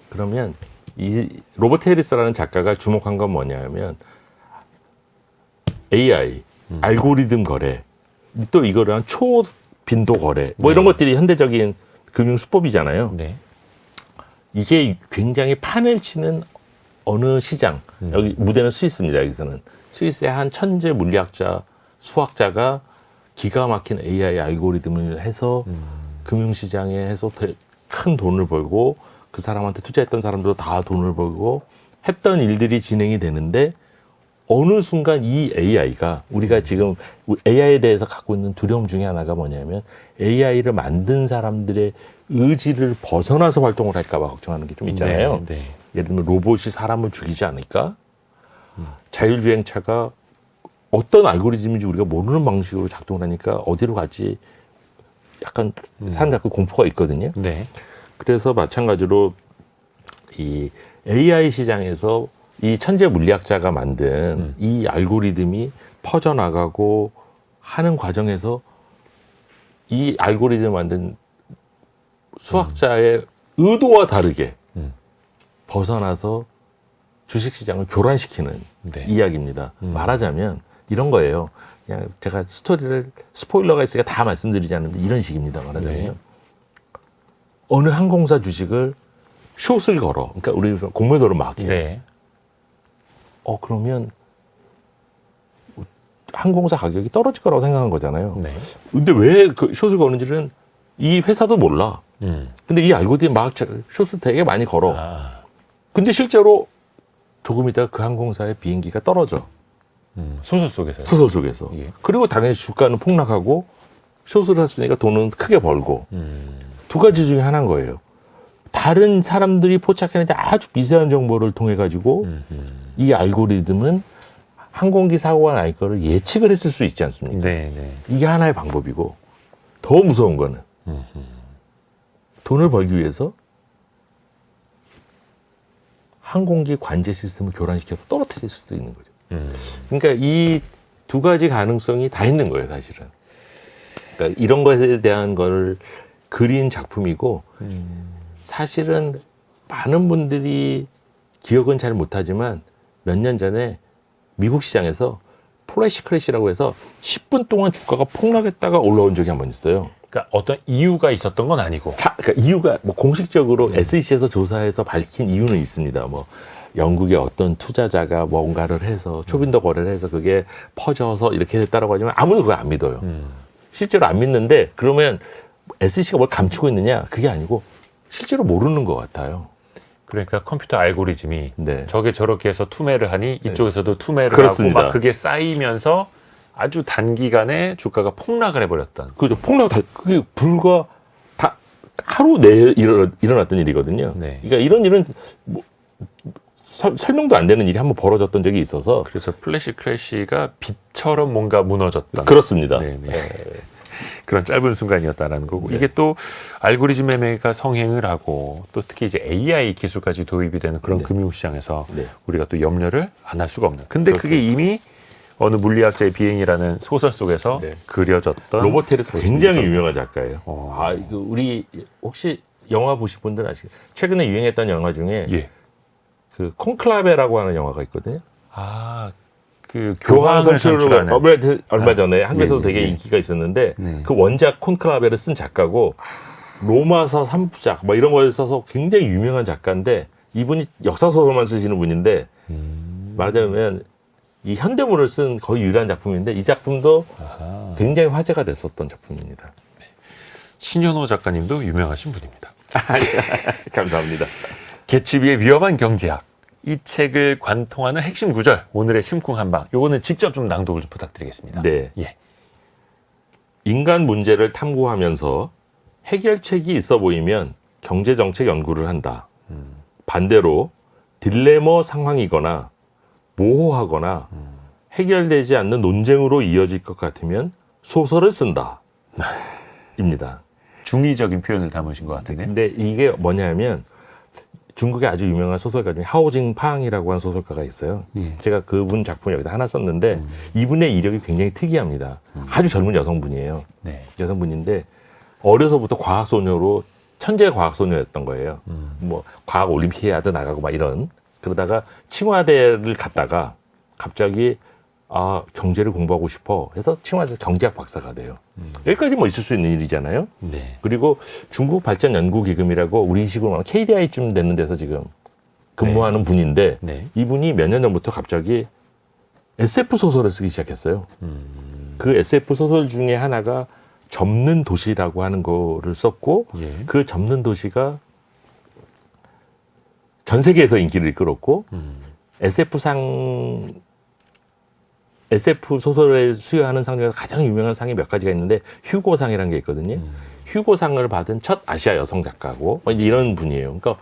S2: 그러면 이 로버트 해리스라는 작가가 주목한 건 뭐냐면 AI, 알고리즘 거래, 또 이거를 한 초빈도 거래, 뭐 이런
S1: 네.
S2: 것들이 현대적인 금융 수법이잖아요.
S1: 네.
S2: 이게 굉장히 판을 치는 어느 시장, 여기 무대는 스위스입니다. 여기서는 스위스의 한 천재 물리학자, 수학자가 기가 막힌 AI 알고리즘을 해서 금융시장에 해서 큰 돈을 벌고 그 사람한테 투자했던 사람들도 다 돈을 벌고 했던 일들이 진행이 되는데 어느 순간 이 AI가 우리가 지금 AI에 대해서 갖고 있는 두려움 중에 하나가 뭐냐면 AI를 만든 사람들의 의지를 벗어나서 활동을 할까 봐 걱정하는 게 좀 있잖아요.
S1: 네. 네.
S2: 예를 들면 로봇이 사람을 죽이지 않을까? 자율주행차가 어떤 알고리즘인지 우리가 모르는 방식으로 작동을 하니까 어디로 갈지 약간 사람 갖고 공포가 있거든요.
S1: 네.
S2: 그래서 마찬가지로 이 AI 시장에서 이 천재 물리학자가 만든 이 알고리즘이 퍼져나가고 하는 과정에서 이 알고리즘을 만든 수학자의 의도와 다르게 벗어나서 주식시장을 교란시키는
S1: 네.
S2: 이야기입니다. 말하자면 이런 거예요. 그냥 제가 스토리를 스포일러가 있으니까 다 말씀드리지 않는데 이런 식입니다. 말하자면
S1: 네.
S2: 어느 항공사 주식을 숏을 걸어. 그러니까 우리 공매도를 막 해.
S1: 네.
S2: 그러면 항공사 가격이 떨어질 거라고 생각한 거잖아요.
S1: 네.
S2: 근데 왜 그 숏을 거는지는 이 회사도 몰라. 근데 이 알고리즘 막 숏을 되게 많이 걸어. 근데 실제로 조금 있다가 그 항공사의 비행기가 떨어져.
S1: 소설 속에서요.
S2: 소설 속에서.
S1: 예.
S2: 그리고 당연히 주가는 폭락하고 숏을 했으니까 돈은 크게 벌고. 두 가지 중에 하나인 거예요. 다른 사람들이 포착해낸 아주 미세한 정보를 통해 가지고 이 알고리즘은 항공기 사고가 날 거를 예측을 했을 수 있지 않습니까?
S1: 네. 네.
S2: 이게 하나의 방법이고 더 무서운 거는 돈을 벌기 위해서 항공기 관제 시스템을 교란시켜서 떨어뜨릴 수도 있는 거죠. 그러니까 이 두 가지 가능성이 다 있는 거예요, 사실은. 그러니까 이런 것에 대한 걸 그린 작품이고 사실은 많은 분들이 기억은 잘 못하지만 몇 년 전에 미국 시장에서 플래시 크래시라고 해서 10분 동안 주가가 폭락했다가 올라온 적이 한 번 있어요.
S1: 그러니까 어떤 이유가 있었던 건 아니고.
S2: 그러니까 이유가 뭐 공식적으로 SEC에서 조사해서 밝힌 이유는 있습니다. 뭐 영국의 어떤 투자자가 뭔가를 해서 초빈도 거래를 해서 그게 퍼져서 이렇게 됐다라고 하지만 아무도 그걸 안 믿어요. 실제로 안 믿는데 그러면 SEC가 뭘 감추고 있느냐? 그게 아니고 실제로 모르는 것 같아요.
S1: 그러니까 컴퓨터 알고리즘이
S2: 네.
S1: 저게 저렇게 해서 투매를 하니 이쪽에서도 투매를
S2: 그렇습니다.
S1: 하고 막 그게 쌓이면서 아주 단기간에 주가가 폭락을 해버렸던.
S2: 그죠. 그게 불과 다 하루 내에 일어났던 일이거든요.
S1: 네.
S2: 그러니까 이런 일은 뭐 설명도 안 되는 일이 한번 벌어졌던 적이 있어서
S1: 그래서 플래시 크래시가 빛처럼 뭔가 무너졌던.
S2: 그렇습니다.
S1: 네네. 그런 짧은 순간이었다라는 거고
S2: 네.
S1: 이게 또 알고리즘 매매가 성행을 하고 또 특히 이제 AI 기술까지 도입이 되는 그런
S2: 네.
S1: 금융시장에서
S2: 네.
S1: 우리가 또 염려를 안 할 수가 없는. 근데 그게
S2: 그렇습니다.
S1: 이미 어느 물리학자의 비행이라는 소설 속에서
S2: 네.
S1: 그려졌던
S2: 로버트 해리스 굉장히 유명한 작가예요.
S1: 어.
S2: 아, 이거 우리 혹시 영화 보신 분들 아시겠어요? 최근에 유행했던 영화 중에
S1: 예.
S2: 그 콘클라베라고 하는 영화가 있거든요.
S1: 아, 그
S2: 교황
S1: 교황을
S2: 선출로
S1: 선출하는
S2: 얼마 전에 한국에서도
S1: 예, 예,
S2: 되게
S1: 예.
S2: 인기가 있었는데
S1: 네.
S2: 그 원작 콘클라베를 쓴 작가고 로마서 3부작 뭐 이런 거에 써서 굉장히 유명한 작가인데 이분이 역사소설만 쓰시는 분인데 말하자면 이 현대물을 쓴 거의 유일한 작품인데 이 작품도
S1: 아하.
S2: 굉장히 화제가 됐었던 작품입니다.
S1: 신현호 작가님도 유명하신 분입니다.
S2: 감사합니다.
S1: 개츠비의 위험한 경제학. 이 책을 관통하는 핵심 구절, 오늘의 심쿵 한방. 요거는 직접 좀 낭독을 좀 부탁드리겠습니다.
S2: 네.
S1: 예.
S2: 인간 문제를 탐구하면서 해결책이 있어 보이면 경제정책 연구를 한다. 반대로 딜레마 상황이거나 모호하거나 해결되지 않는 논쟁으로 이어질 것 같으면 소설을 쓴다. 입니다.
S1: 중의적인 표현을 담으신 것 같은데.
S2: 근데 이게 뭐냐면 중국의 아주 유명한 소설가 중에 하오징팡이라고 하는 소설가가 있어요.
S1: 예.
S2: 제가 그분 작품 여기다 하나 썼는데 이분의 이력이 굉장히 특이합니다. 아주 젊은 여성분이에요.
S1: 네.
S2: 여성분인데 어려서부터 과학소녀로 천재 과학소녀였던 거예요. 뭐 과학 올림피아드 나가고 막 이런. 그러다가 칭화대를 갔다가 갑자기 아 경제를 공부하고 싶어 해서 칭화대 경제학 박사가 돼요. 여기까지 뭐 있을 수 있는 일이잖아요.
S1: 네.
S2: 그리고 중국 발전 연구 기금이라고 우리 식으로 말하면 KDI쯤 되는 데서 지금 근무하는 분인데
S1: 네.
S2: 이분이 몇 년 전부터 갑자기 SF 소설을 쓰기 시작했어요. 그 SF 소설 중에 하나가 접는 도시라고 하는 거를 썼고
S1: 예.
S2: 그 접는 도시가 전 세계에서 인기를 이끌었고 SF 소설에 수여하는 상 중에서 가장 유명한 상이 몇 가지가 있는데 휴고상이라는 게 있거든요. 휴고상을 받은 첫 아시아 여성 작가고 이런 분이에요. 그러니까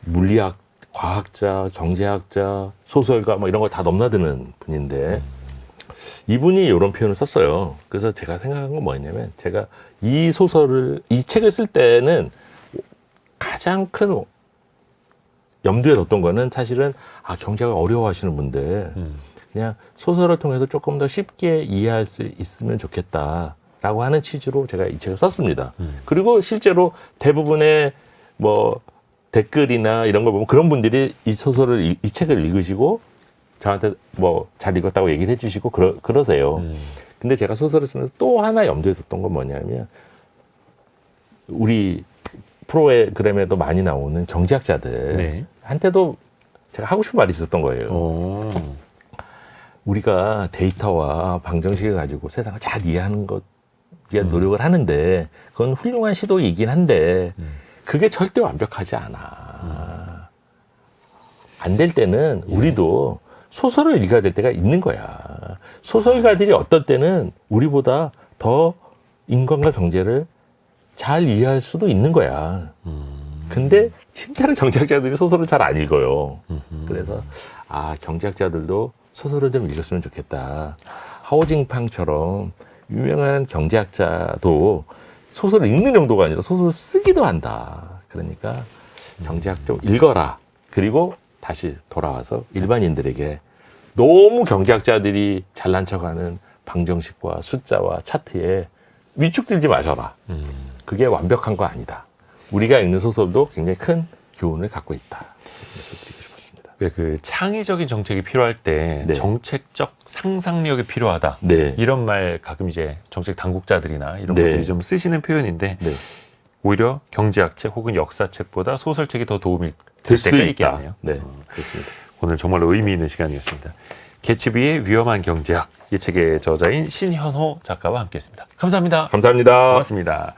S2: 물리학, 과학자, 경제학자, 소설가 뭐 이런 걸 다 넘나드는 분인데 이분이 이런 표현을 썼어요. 그래서 제가 생각한 건 뭐였냐면 제가 이 책을 쓸 때는 가장 큰 염두에 뒀던 거는 사실은 경제가 어려워하시는 분들 그냥 소설을 통해서 조금 더 쉽게 이해할 수 있으면 좋겠다라고 하는 취지로 제가 이 책을 썼습니다. 그리고 실제로 대부분의 뭐 댓글이나 이런 걸 보면 그런 분들이 이 책을 읽으시고 저한테 뭐 잘 읽었다고 얘기를 해주시고 그러세요. 근데 제가 소설을 쓰면서 또 하나 염두에 뒀던 건 뭐냐면 우리 프로그램에도 많이 나오는 경제학자들
S1: 네.
S2: 한테도 제가 하고 싶은 말이 있었던 거예요.
S1: 오.
S2: 우리가 데이터와 방정식을 가지고 세상을 잘 이해하는 것 위한 노력을 하는데 그건 훌륭한 시도이긴 한데 그게 절대 완벽하지 않아. 안 될 때는 우리도 소설을 읽어야 될 때가 있는 거야. 소설가들이 어떤 때는 우리보다 더 인간과 경제를 잘 이해할 수도 있는 거야. 근데 진짜로 경제학자들이 소설을 잘 안 읽어요. 그래서 경제학자들도 소설을 좀 읽었으면 좋겠다. 하오징팡처럼 유명한 경제학자도 소설을 읽는 정도가 아니라 소설을 쓰기도 한다. 그러니까 경제학 좀 읽어라. 그리고 다시 돌아와서 일반인들에게 너무 경제학자들이 잘난 척하는 방정식과 숫자와 차트에 위축되지 마셔라. 그게 완벽한 거 아니다. 우리가 읽는 소설도 굉장히 큰 교훈을 갖고 있다. 드리고 싶었습니다.
S1: 그 창의적인 정책이 필요할 때
S2: 네.
S1: 정책적 상상력이 필요하다.
S2: 네.
S1: 이런 말 가끔 이제 정책 당국자들이나 이런
S2: 네.
S1: 분들이 좀 쓰시는 표현인데
S2: 네.
S1: 오히려 경제학책 혹은 역사책보다 소설책이 더 도움이
S2: 될
S1: 될
S2: 수
S1: 때가
S2: 있다.
S1: 있겠네요.
S2: 네. 그렇습니다.
S1: 오늘 정말로 의미 있는 시간이었습니다. 개츠비의 위험한 경제학, 이 책의 저자인 신현호 작가와 함께했습니다. 감사합니다.
S2: 감사합니다.
S1: 고맙습니다.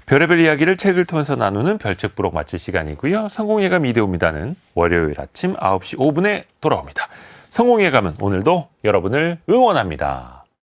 S1: 별의별 이야기를 책을 통해서 나누는 별책부록 마칠 시간이고요. 성공예감 이데오입니다는 월요일 아침 9시 5분에 돌아옵니다. 성공예감은 오늘도 여러분을 응원합니다.